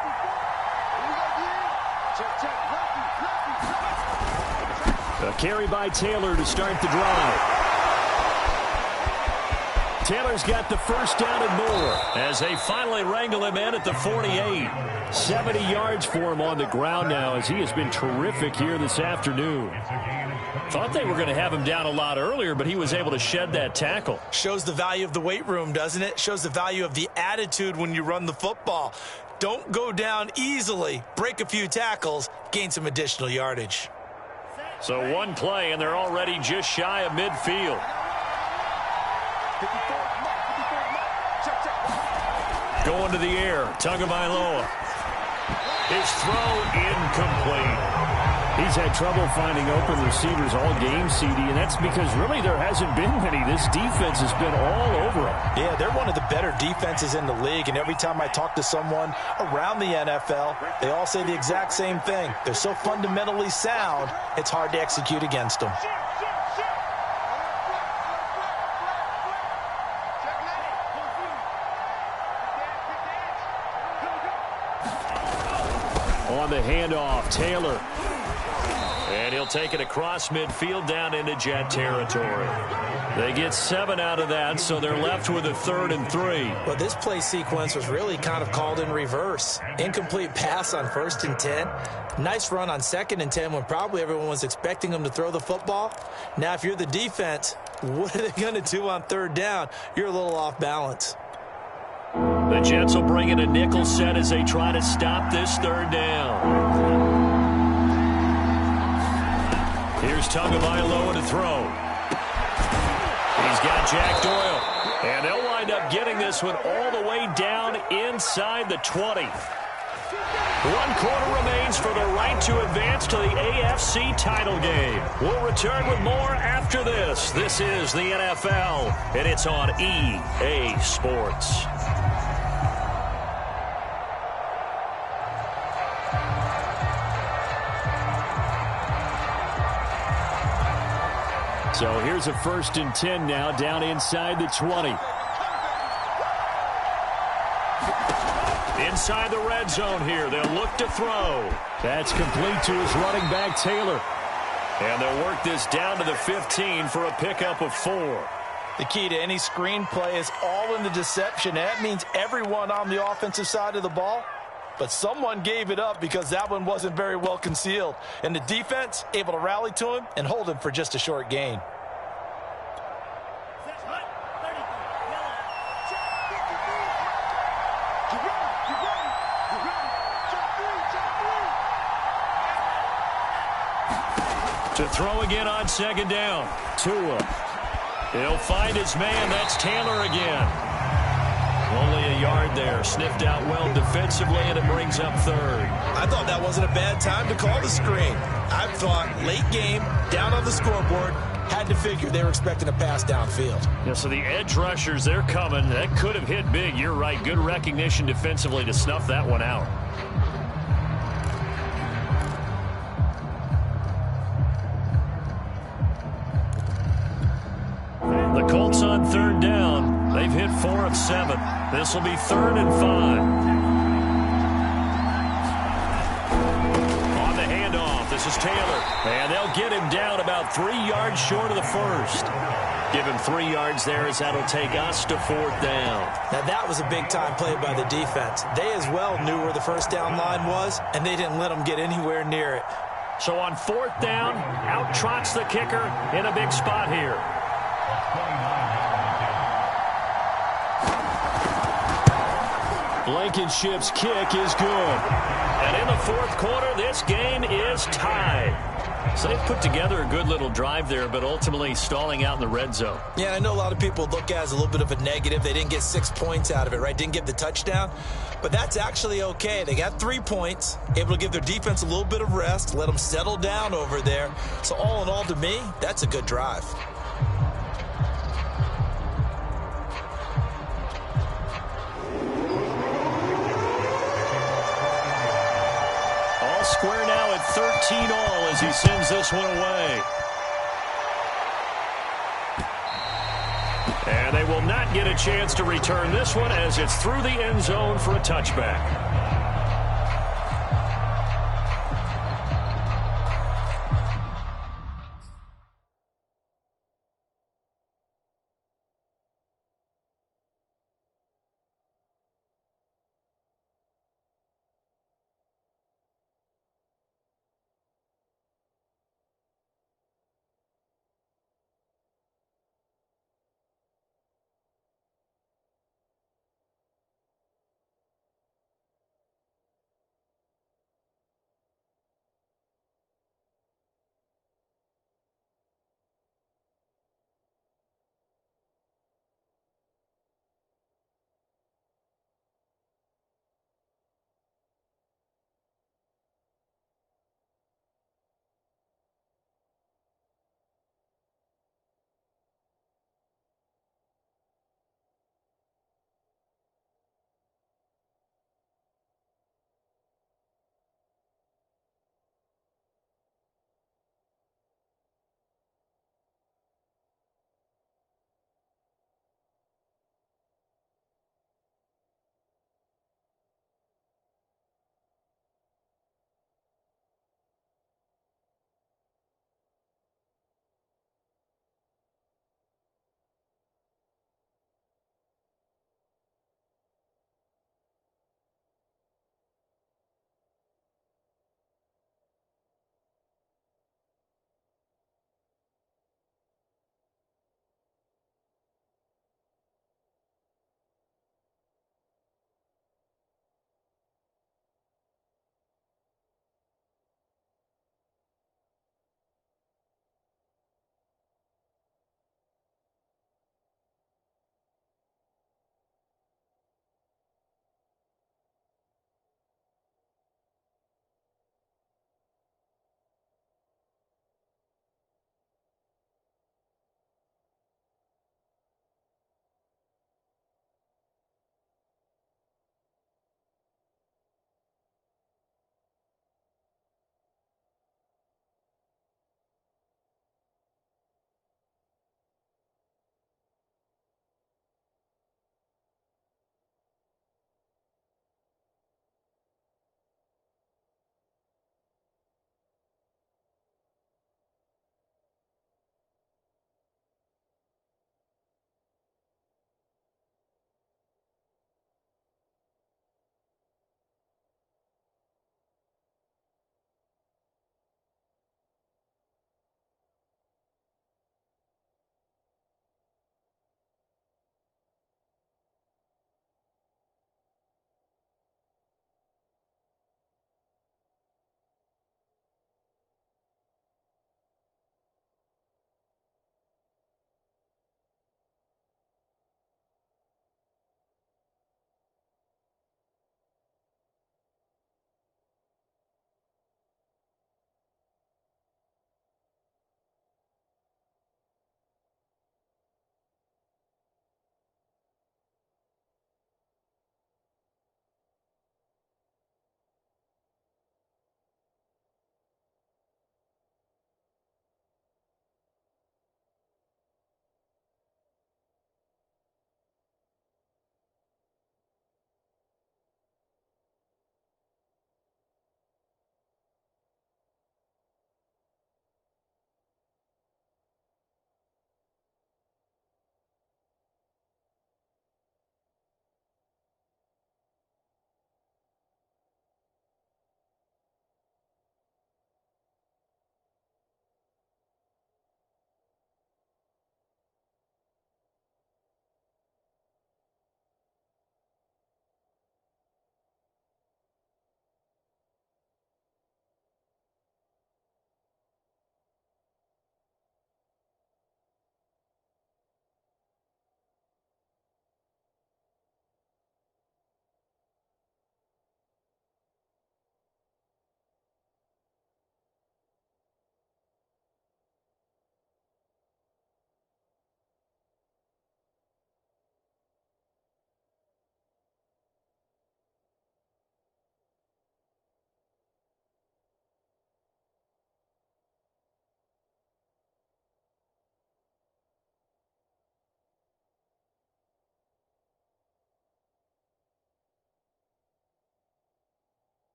A carry by Taylor to start the drive. Taylor's got the first down and more as they finally wrangle him in at the 48. 70 yards for him on the ground now as he has been terrific here this afternoon. Thought they were going to have him down a lot earlier, but he was able to shed that tackle. Shows the value of the weight room, doesn't it? Shows the value of the attitude when you run the football. Don't go down easily. Break a few tackles. Gain some additional yardage. So one play, and they're already just shy of midfield. Going to the air, Tagovailoa. His throw incomplete. He's had trouble finding open receivers all game, CD, and that's because really there hasn't been many. This defense has been all over him. Yeah, they're one of the better defenses in the league, and every time I talk to someone around the NFL, they all say the exact same thing. They're so fundamentally sound, it's hard to execute against them. On the handoff, Taylor. And he'll take it across midfield down into Jet territory. They get 7 out of that, so they're left with a 3rd and 3. Well, this play sequence was really kind of called in reverse. Incomplete pass on 1st and 10. Nice run on 2nd and 10 when probably everyone was expecting them to throw the football. Now, if you're the defense, what are they going to do on 3rd down? You're a little off balance. The Jets will bring in a nickel set as they try to stop this 3rd down. Here's Tagovailoa to throw. He's got Jack Doyle. And they'll wind up getting this one all the way down inside the 20. 1 quarter remains for the right to advance to the AFC title game. We'll return with more after this. This is the NFL, and it's on EA Sports. So here's a 1st and 10 now down inside the 20. Inside the red zone here. They'll look to throw. That's complete to his running back, Taylor. And they'll work this down to the 15 for a pickup of 4. The key to any screen play is all in the deception. That means everyone on the offensive side of the ball. But someone gave it up because that one wasn't very well concealed. And the defense able to rally to him and hold him for just a short gain. To throw again on 2nd down. Tua. He'll find his man. That's Taylor again. Only a yard there. Sniffed out well defensively, and it brings up 3rd. I thought that wasn't a bad time to call the screen. I thought late game, down on the scoreboard, had to figure they were expecting a pass downfield. Yeah, so the edge rushers, they're coming. That could have hit big. You're right. Good recognition defensively to snuff that one out. The Colts on 3rd down. They've hit hit 4 of 7. This will be 3rd and 5. On the handoff, this is Taylor. And they'll get him down about 3 yards short of the first. Give him 3 yards there as that'll take us to 4th down. Now that was a big-time play by the defense. They as well knew where the first down line was, and they didn't let them get anywhere near it. So on 4th down, out trots the kicker in a big spot here. Blankenship's kick is good. And in the 4th quarter, this game is tied. So they've put together a good little drive there, but ultimately stalling out in the red zone. Yeah, I know a lot of people look at it as a little bit of a negative. They didn't get 6 points out of it, right? Didn't get the touchdown. But that's actually okay. They got 3 points, able to give their defense a little bit of rest, let them settle down over there. So all in all, to me, that's a good drive. Square now at 13 all as he sends this one away. And they will not get a chance to return this one as it's through the end zone for a touchback.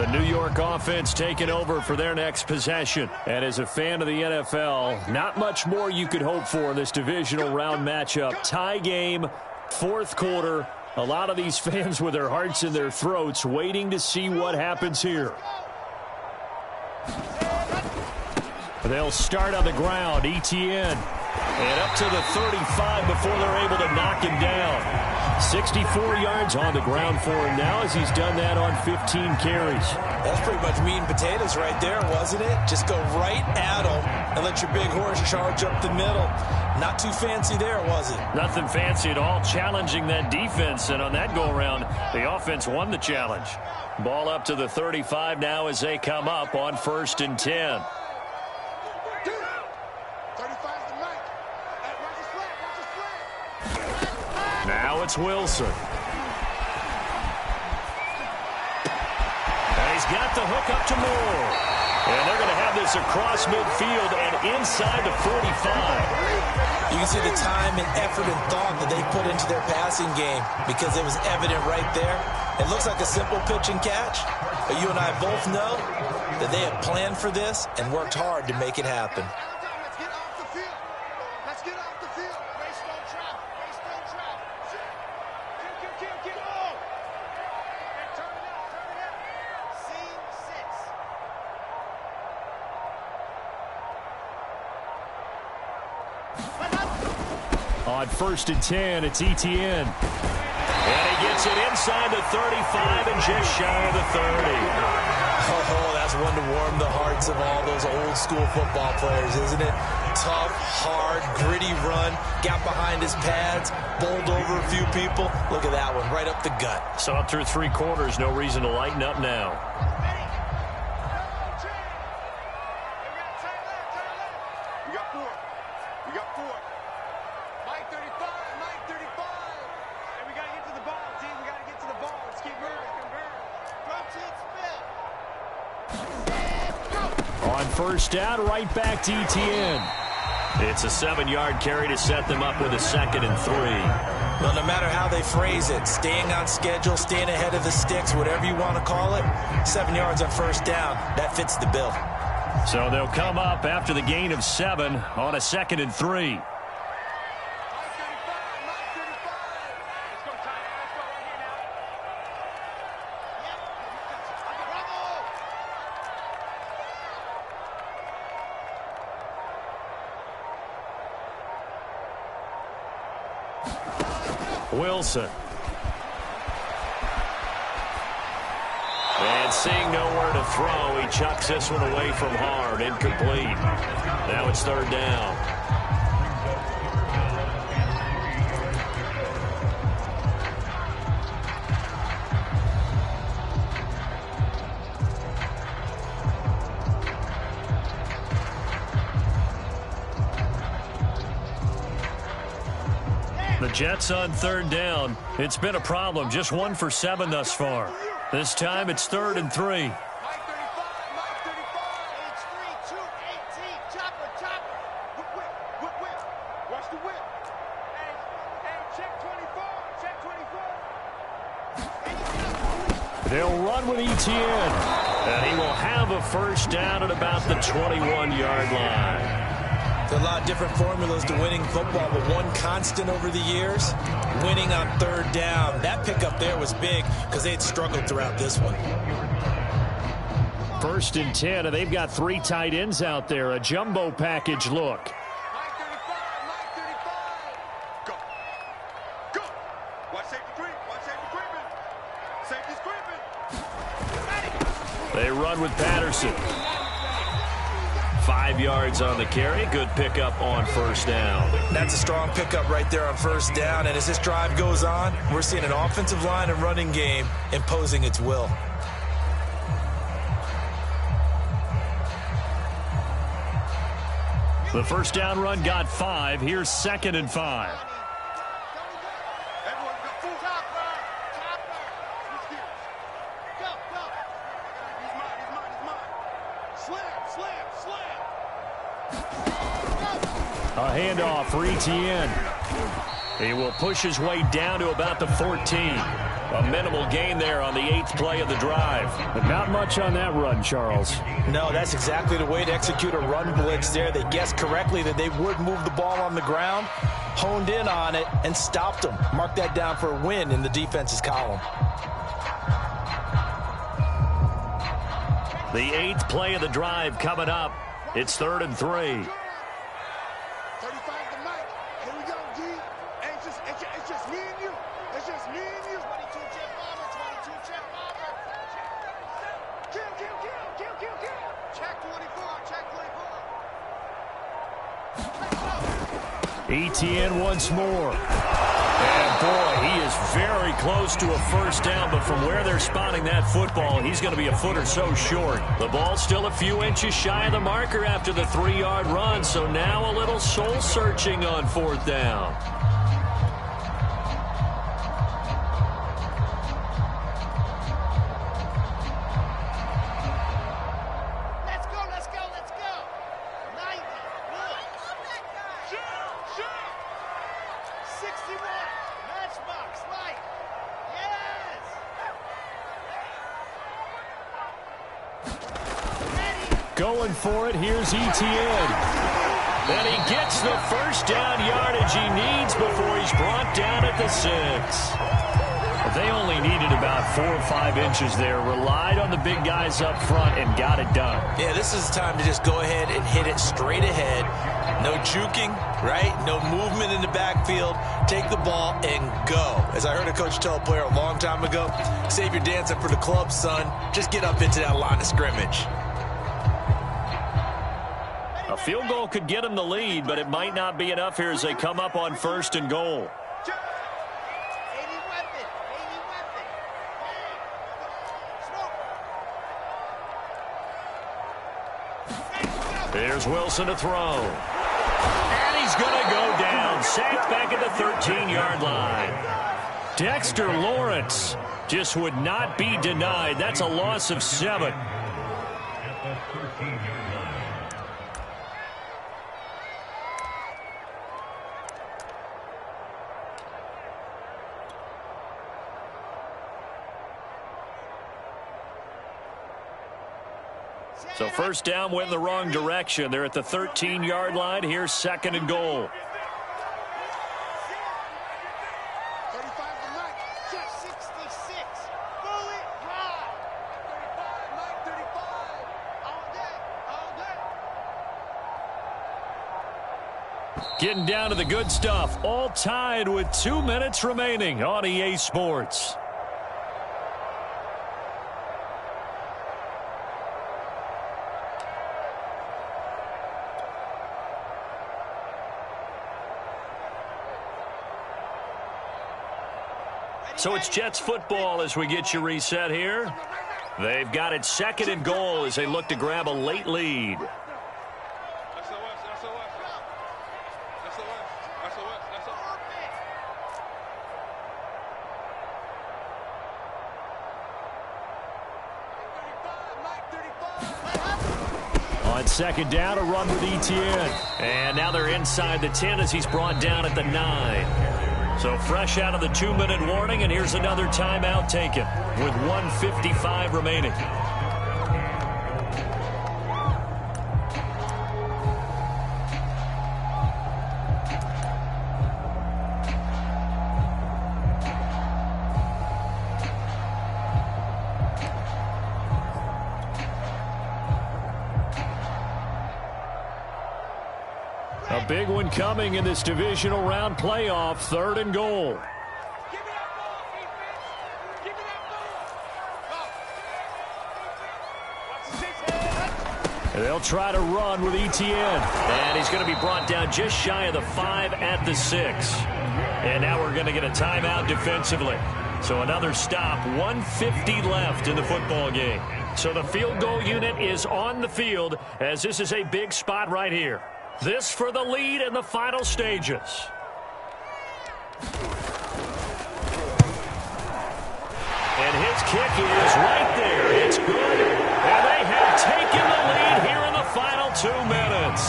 The New York offense taking over for their next possession. And as a fan of the NFL, not much more you could hope for in this divisional round matchup. Tie game, fourth quarter. A lot of these fans with their hearts in their throats waiting to see what happens here. They'll start on the ground. Etienne. And up to the 35 before they're able to knock him down. 64 yards on the ground for him now as he's done that on 15 carries. That's pretty much meat and potatoes right there, wasn't it? Just go right at him and let your big horse charge up the middle. Not too fancy there, was it? Nothing fancy at all, challenging that defense. And on that go-around, the offense won the challenge. Ball up to the 35 now as they come up on 1st and 10. Now it's Wilson. And he's got the hook up to Moore. And they're going to have this across midfield and inside the 45. You can see the time and effort and thought that they put into their passing game because it was evident right there. It looks like a simple pitch and catch, but you and I both know that they have planned for this and worked hard to make it happen. On 1st and 10, it's Etienne. And he gets it inside the 35 and just shy of the 30. Oh, that's one to warm the hearts of all those old school football players, isn't it? Tough, hard, gritty run, got behind his pads, bowled over a few people. Look at that one, right up the gut. So up through 3 quarters, no reason to lighten up now. On 1st down, right back to Etienne. It's a 7-yard carry to set them up with a 2nd and 3. Well, no matter how they phrase it, staying on schedule, staying ahead of the sticks, whatever you want to call it, 7 yards on 1st down, that fits the bill. So they'll come up after the gain of 7 on a 2nd and 3. Wilson. And seeing nowhere to throw, he chucks this one away from hard. Incomplete. Now it's 3rd down. The Jets on 3rd down. It's been a problem. Just 1 for 7 thus far. This time it's 3rd and 3. They'll run with Etienne. And he will have a 1st down at about the 21-yard line. There are a lot of different formulas to winning football, but one constant over the years, winning on 3rd down. That pickup there was big because they had struggled throughout this one. 1st and 10, and they've got 3 tight ends out there. A jumbo package look. Go. Go. Watch safety creep. Watch safety creeping. Safety's creeping. They run with Patterson. 5 yards on the carry. Good pickup on 1st down. That's a strong pickup right there on 1st down. And as this drive goes on, we're seeing an offensive line and running game imposing its will. The 1st down run got 5. Here's 2nd and 5. A handoff for Etienne. He will push his way down to about the 14. A minimal gain there on the 8th play of the drive. But not much on that run, Charles. No, that's exactly the way to execute a run blitz there. They guessed correctly that they would move the ball on the ground, honed in on it, and stopped them. Mark that down for a win in the defense's column. The 8th play of the drive coming up. It's 3rd and 3. 35 to Mike. Here we go, G. It's just me and you. It's just me and you. 22 jet bomber, 22 jet bomber. Kill. Check 24, check 24. Etienne once more. And boy, he is very close to a first down, but from where they're spotting that football, he's going to be a foot or so short. The ball's still a few inches shy of the marker after the 3-yard run, so now a little soul-searching on 4th down. Let's go. 90. Shoot. 61. Matchbox, right. Yes. Going for it, here's Etienne. And he gets the first down yardage he needs before he's brought down at the 6. They only needed about 4 or 5 inches there, relied on the big guys up front, and got it done. Yeah, this is the time to just go ahead and hit it straight ahead. No juking, right? No movement in the backfield. Take the ball and go. As I heard a coach tell a player a long time ago, save your dancing for the club, son. Just get up into that line of scrimmage. A field goal could get him the lead, but it might not be enough here as they come up on 1st and goal. There's Wilson to throw. And he's going to go down. Sacked back at the 13-yard line. Dexter Lawrence just would not be denied. That's a loss of 7. So first down went in the wrong direction. They're at the 13-yard line. Here's 2nd and goal. 35 to Mike. Check 66. Fully drive. 35, Mike, 35. All day. Getting down to the good stuff. All tied with 2 minutes remaining on EA Sports. So it's Jets football as we get you reset here. They've got it 2nd and goal as they look to grab a late lead. On 2nd down, a run with Etienne. And now they're inside the 10 as he's brought down at the 9. So fresh out of the 2-minute warning, and here's another timeout taken with 1:55 remaining. A big one coming in this divisional round playoff, 3rd and goal. Give me that ball, defense. Give me that ball. Go. They'll try to run with Etienne. And he's going to be brought down just shy of the 5 at the 6. And now we're going to get a timeout defensively. So another stop, 1:50 left in the football game. So the field goal unit is on the field as this is a big spot right here. This for the lead in the final stages. And his kick is right there. It's good. And they have taken the lead here in the final 2 minutes.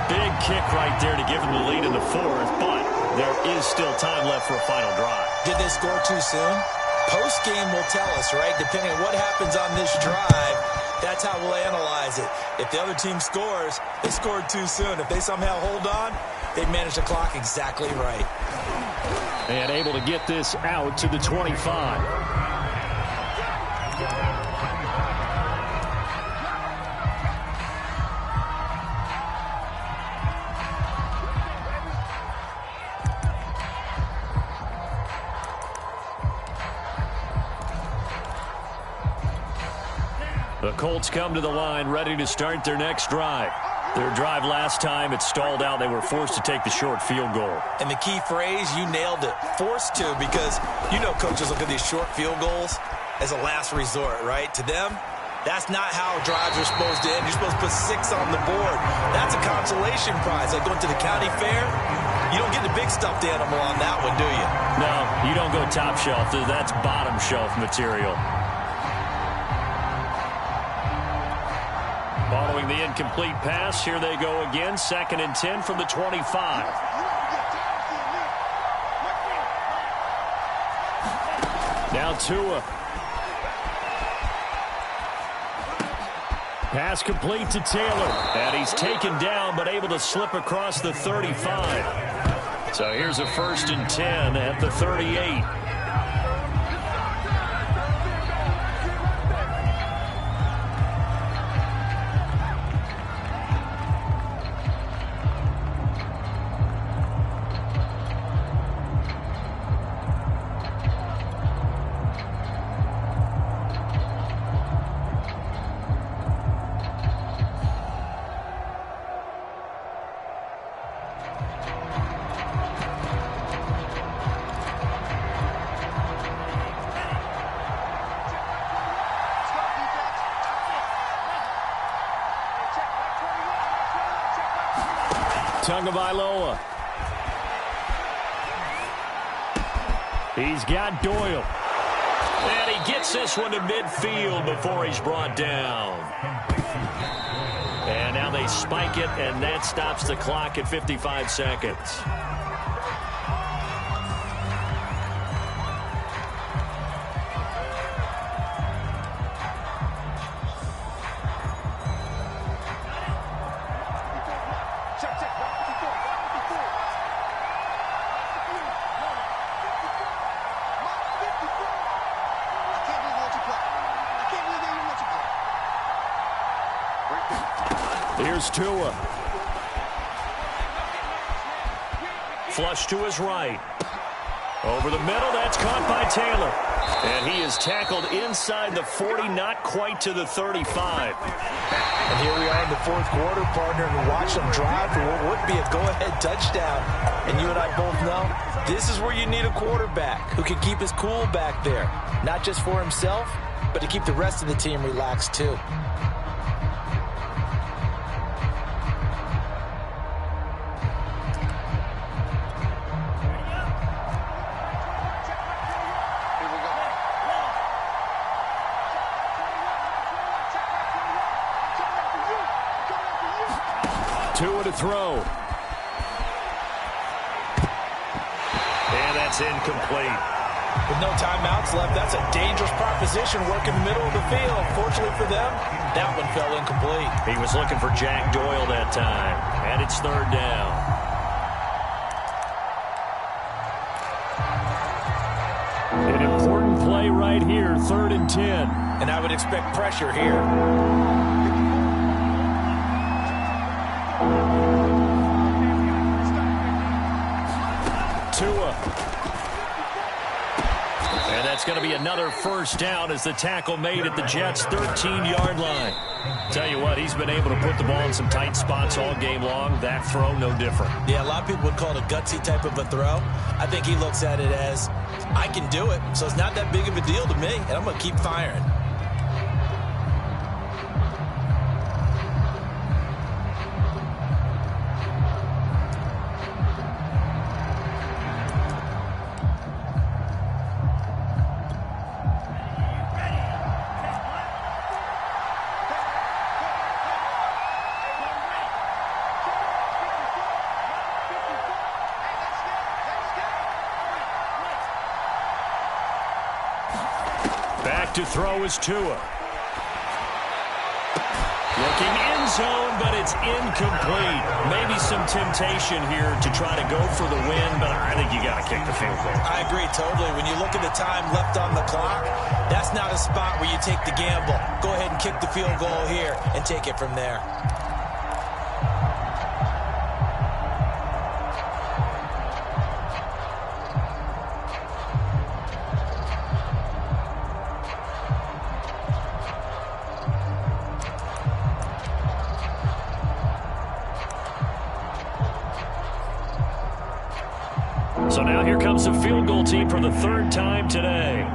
Big kick right there to give them the lead in the 4th, but there is still time left for a final drive. Did they score too soon? Post-game will tell us, right? Depending on what happens on this drive, that's how we'll analyze it. If the other team scores, they scored too soon. If they somehow hold on, they manage the clock exactly right. And able to get this out to the 25. The Colts come to the line ready to start their next drive. Their drive last time, it stalled out. They were forced to take the short field goal. And the key phrase, you nailed it, forced to, because you know coaches look at these short field goals as a last resort, right? To them, that's not how drives are supposed to end. You're supposed to put 6 on the board. That's a consolation prize. Like going to the county fair, you don't get the big stuffed animal on that one, do you? No, you don't go top shelf. That's bottom shelf material. Following the incomplete pass, here they go again. 2nd and 10 from the 25. Now Tua. Pass complete to Taylor. And he's taken down, but able to slip across the 35. So here's a 1st and 10 at the 38. Tagovailoa. He's got Doyle. And he gets this one to midfield before he's brought down. And now they spike it, and that stops the clock at 55 seconds. Here's Tua. Flush to his right. Over the middle, that's caught by Taylor. And he is tackled inside the 40, not quite to the 35. And here we are in the 4th quarter, partner, and watch them drive for what would be a go-ahead touchdown. And you and I both know this is where you need a quarterback who can keep his cool back there. Not just for himself, but to keep the rest of the team relaxed too. Tua to throw. And that's incomplete. With no timeouts left, that's a dangerous proposition working the middle of the field. Fortunately for them, that one fell incomplete. He was looking for Jack Doyle that time. And it's 3rd down. An important play right here, 3rd and 10. And I would expect pressure here. Tua. And that's going to be another 1st down as the tackle made at the Jets' 13-yard line. Tell you what, he's been able to put the ball in some tight spots all game long. That throw, no different. Yeah, a lot of people would call it a gutsy type of a throw. I think he looks at it as, I can do it, so it's not that big of a deal to me, and I'm going to keep firing. Back to throw is Tua. Looking end zone, but it's incomplete. Maybe some temptation here to try to go for the win, but I think you got to kick the field goal. I agree totally. When you look at the time left on the clock, that's not a spot where you take the gamble. Go ahead and kick the field goal here and take it from there. So now here comes the field goal team for the third time today.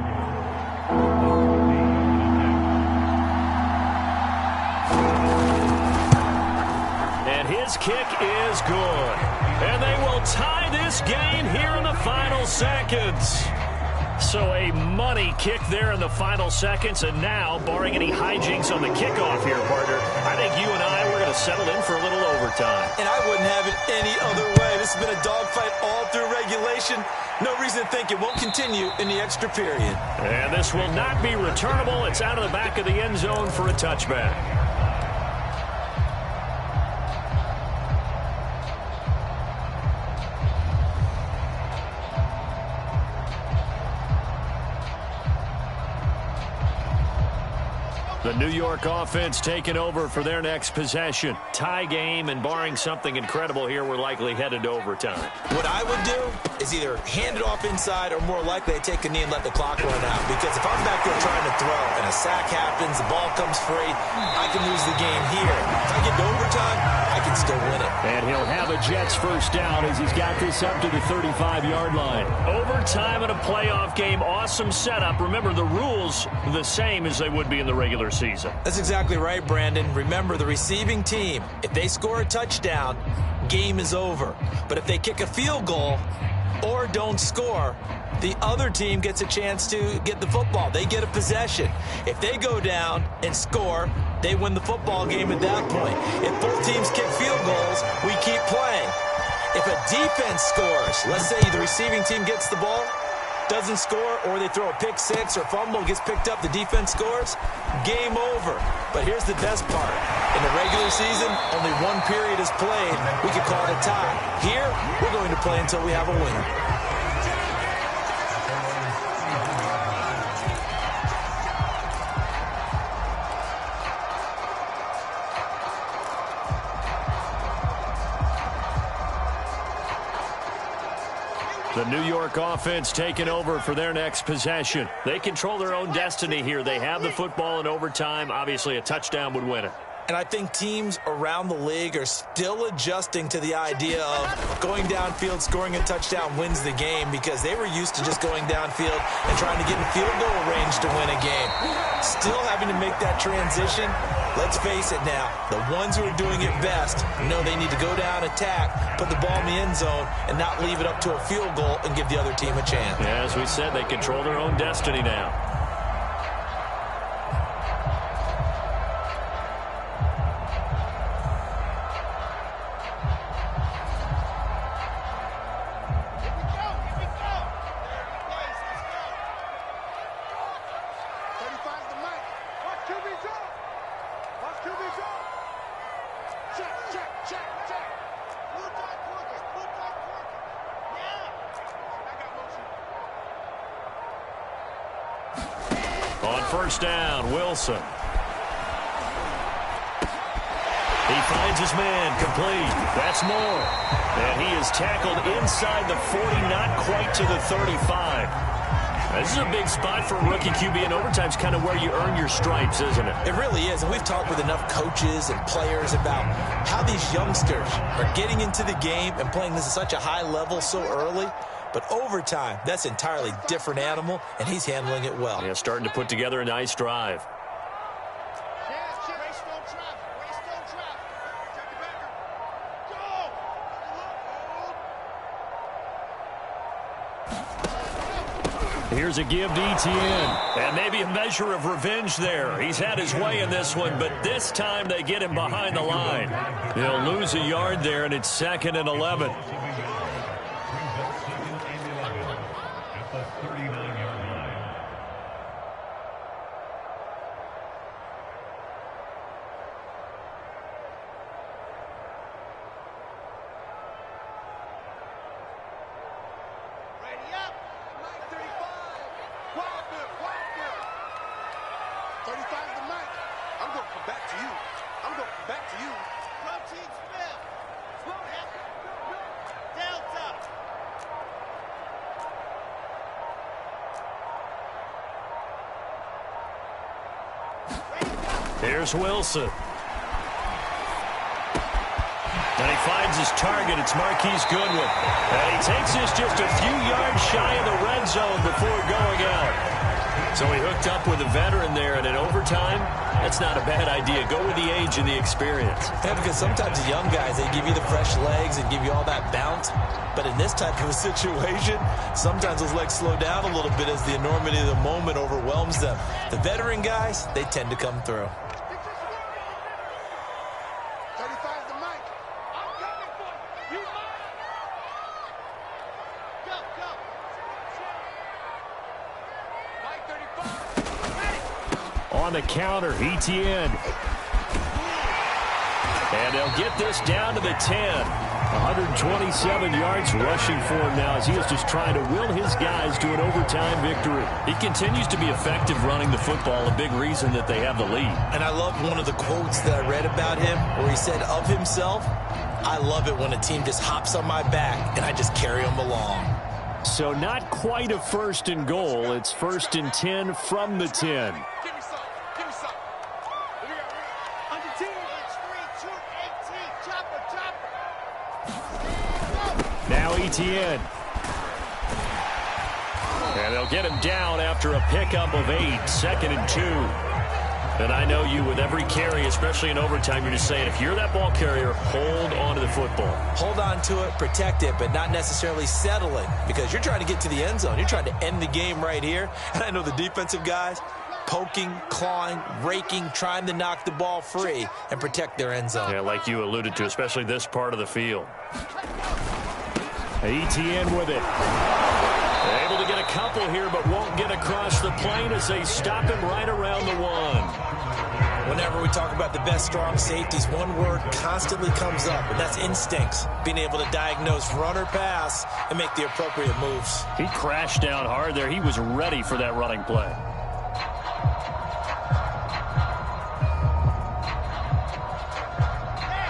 And his kick is good. And they will tie this game here in the final seconds. So a money kick there in the final seconds. And now, barring any hijinks on the kickoff here, partner, I think you and I, we're going to settle in for a little overtime. And I wouldn't have it any other way. This has been a dogfight all through regulation. No reason to think it won't continue in the extra period. And this will not be returnable. It's out of the back of the end zone for a touchback. The New York offense taking over for their next possession. Tie game, and barring something incredible here, we're likely headed to overtime. What I would do is either hand it off inside or more likely I take a knee and let the clock run out. Because if I'm back there trying to throw and a sack happens, the ball comes free, I can lose the game here. If I get to overtime, I can still win it. And he'll have a Jets first down as he's got this up to the 35-yard line. Overtime in a playoff game, awesome setup. Remember, the rules the same as they would be in the regular season. That's exactly right, Brandon. Remember, the receiving team, if they score a touchdown, game is over. But if they kick a field goal or don't score, the other team gets a chance to get the football. They get a possession. If they go down and score, they win the football game at that point. If both teams kick field goals, we keep playing. If a defense scores, let's say the receiving team gets the ball, doesn't score, or they throw a pick six or fumble, gets picked up, the defense scores, game over. But here's the best part. In the regular season, only one period is played. We could call it a tie. Here, we're going to play until we have a winner. The New York offense taking over for their next possession. They control their own destiny here. They have the football in overtime. Obviously, a touchdown would win it. And I think teams around the league are still adjusting to the idea of going downfield, scoring a touchdown wins the game, because they were used to just going downfield and trying to get in field goal range to win a game. Still having to make that transition. Let's face it now, the ones who are doing it best know they need to go down, attack, put the ball in the end zone, and not leave it up to a field goal and give the other team a chance. Yeah, as we said, they control their own destiny now. On first down, Wilson. He finds his man, complete. That's Moore. And he is tackled inside the 40, not quite to the 35. This is a big spot for a rookie QB, and overtime's kind of where you earn your stripes, isn't it? It really is, and we've talked with enough coaches and players about how these youngsters are getting into the game and playing this at such a high level so early. But overtime, that's an entirely different animal, and he's handling it well. Yeah, starting to put together a nice drive. Here's a give to ETN. And maybe a measure of revenge there. He's had his way in this one, but this time they get him behind the line. He'll lose a yard there, and it's 2nd and 11. 35's the mic. I'm going to come back to you. I'm going to come back to you. Protein spell. Delta. Here's Wilson. And he finds his target. It's Marquise Goodwin. And he takes this just a few yards shy of the red zone before going out. So he hooked up with a veteran there, and in overtime, that's not a bad idea. Go with the age and the experience. Yeah, because sometimes the young guys, they give you the fresh legs and give you all that bounce. But in this type of a situation, sometimes those legs slow down a little bit as the enormity of the moment overwhelms them. The veteran guys, they tend to come through. 35's the mic. I'm coming for you. Go, go. Mike 35. On the counter, ETN. And they'll get this down to the 10. 127 yards rushing for him now as he is just trying to will his guys to an overtime victory. He continues to be effective running the football, a big reason that they have the lead. And I love one of the quotes that I read about him where he said of himself, I love it when a team just hops on my back and I just carry them along. So not quite a first and goal. It's 1st and 10 from the 10. Give me some. Give me some. Under 10. It's 3, 2, 18. Chopper, chopper. Now ETN. And they'll get him down after a pickup of 8. 2nd and 2. And I know you, with every carry, especially in overtime, you're just saying, if you're that ball carrier, hold on to the football. Hold on to it, protect it, but not necessarily settling because you're trying to get to the end zone. You're trying to end the game right here. And I know the defensive guys poking, clawing, raking, trying to knock the ball free and protect their end zone. Yeah, like you alluded to, especially this part of the field. ETN with it. Able to get a couple here, but won't get across the plane as they stop him right around the 1. Whenever we talk about the best strong safeties, one word constantly comes up, and that's instincts. Being able to diagnose run or pass and make the appropriate moves. He crashed down hard there. He was ready for that running play.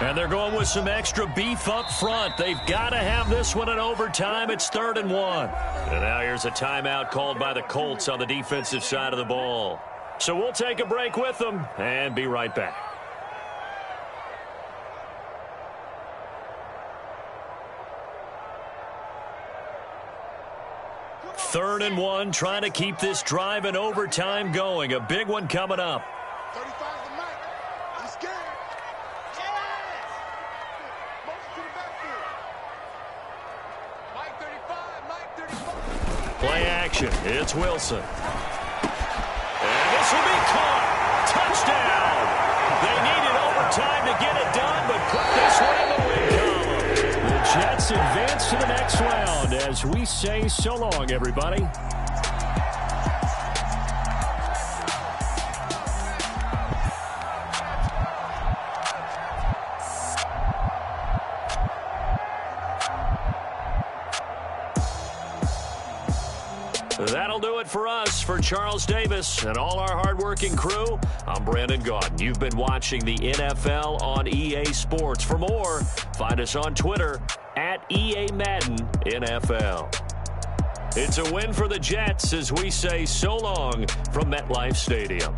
And they're going with some extra beef up front. They've got to have this one in overtime. It's 3rd and 1. And now here's a timeout called by the Colts on the defensive side of the ball. So we'll take a break with them and be right back. Third and 1, trying to keep this drive in overtime going. A big one coming up. 35's the mic. He's scared. Motion to the backfield. Mike 35. Play action. It's Wilson. And this will be caught. Touchdown. They needed overtime to get it done, but put this one in the win column. The Jets advance to the next round as we say so long, everybody. That'll do it for us. For Charles Davis and all our hardworking crew, I'm Brandon Gaudin. You've been watching the NFL on EA Sports. For more, find us on Twitter at EA Madden NFL. It's a win for the Jets as we say so long from MetLife Stadium.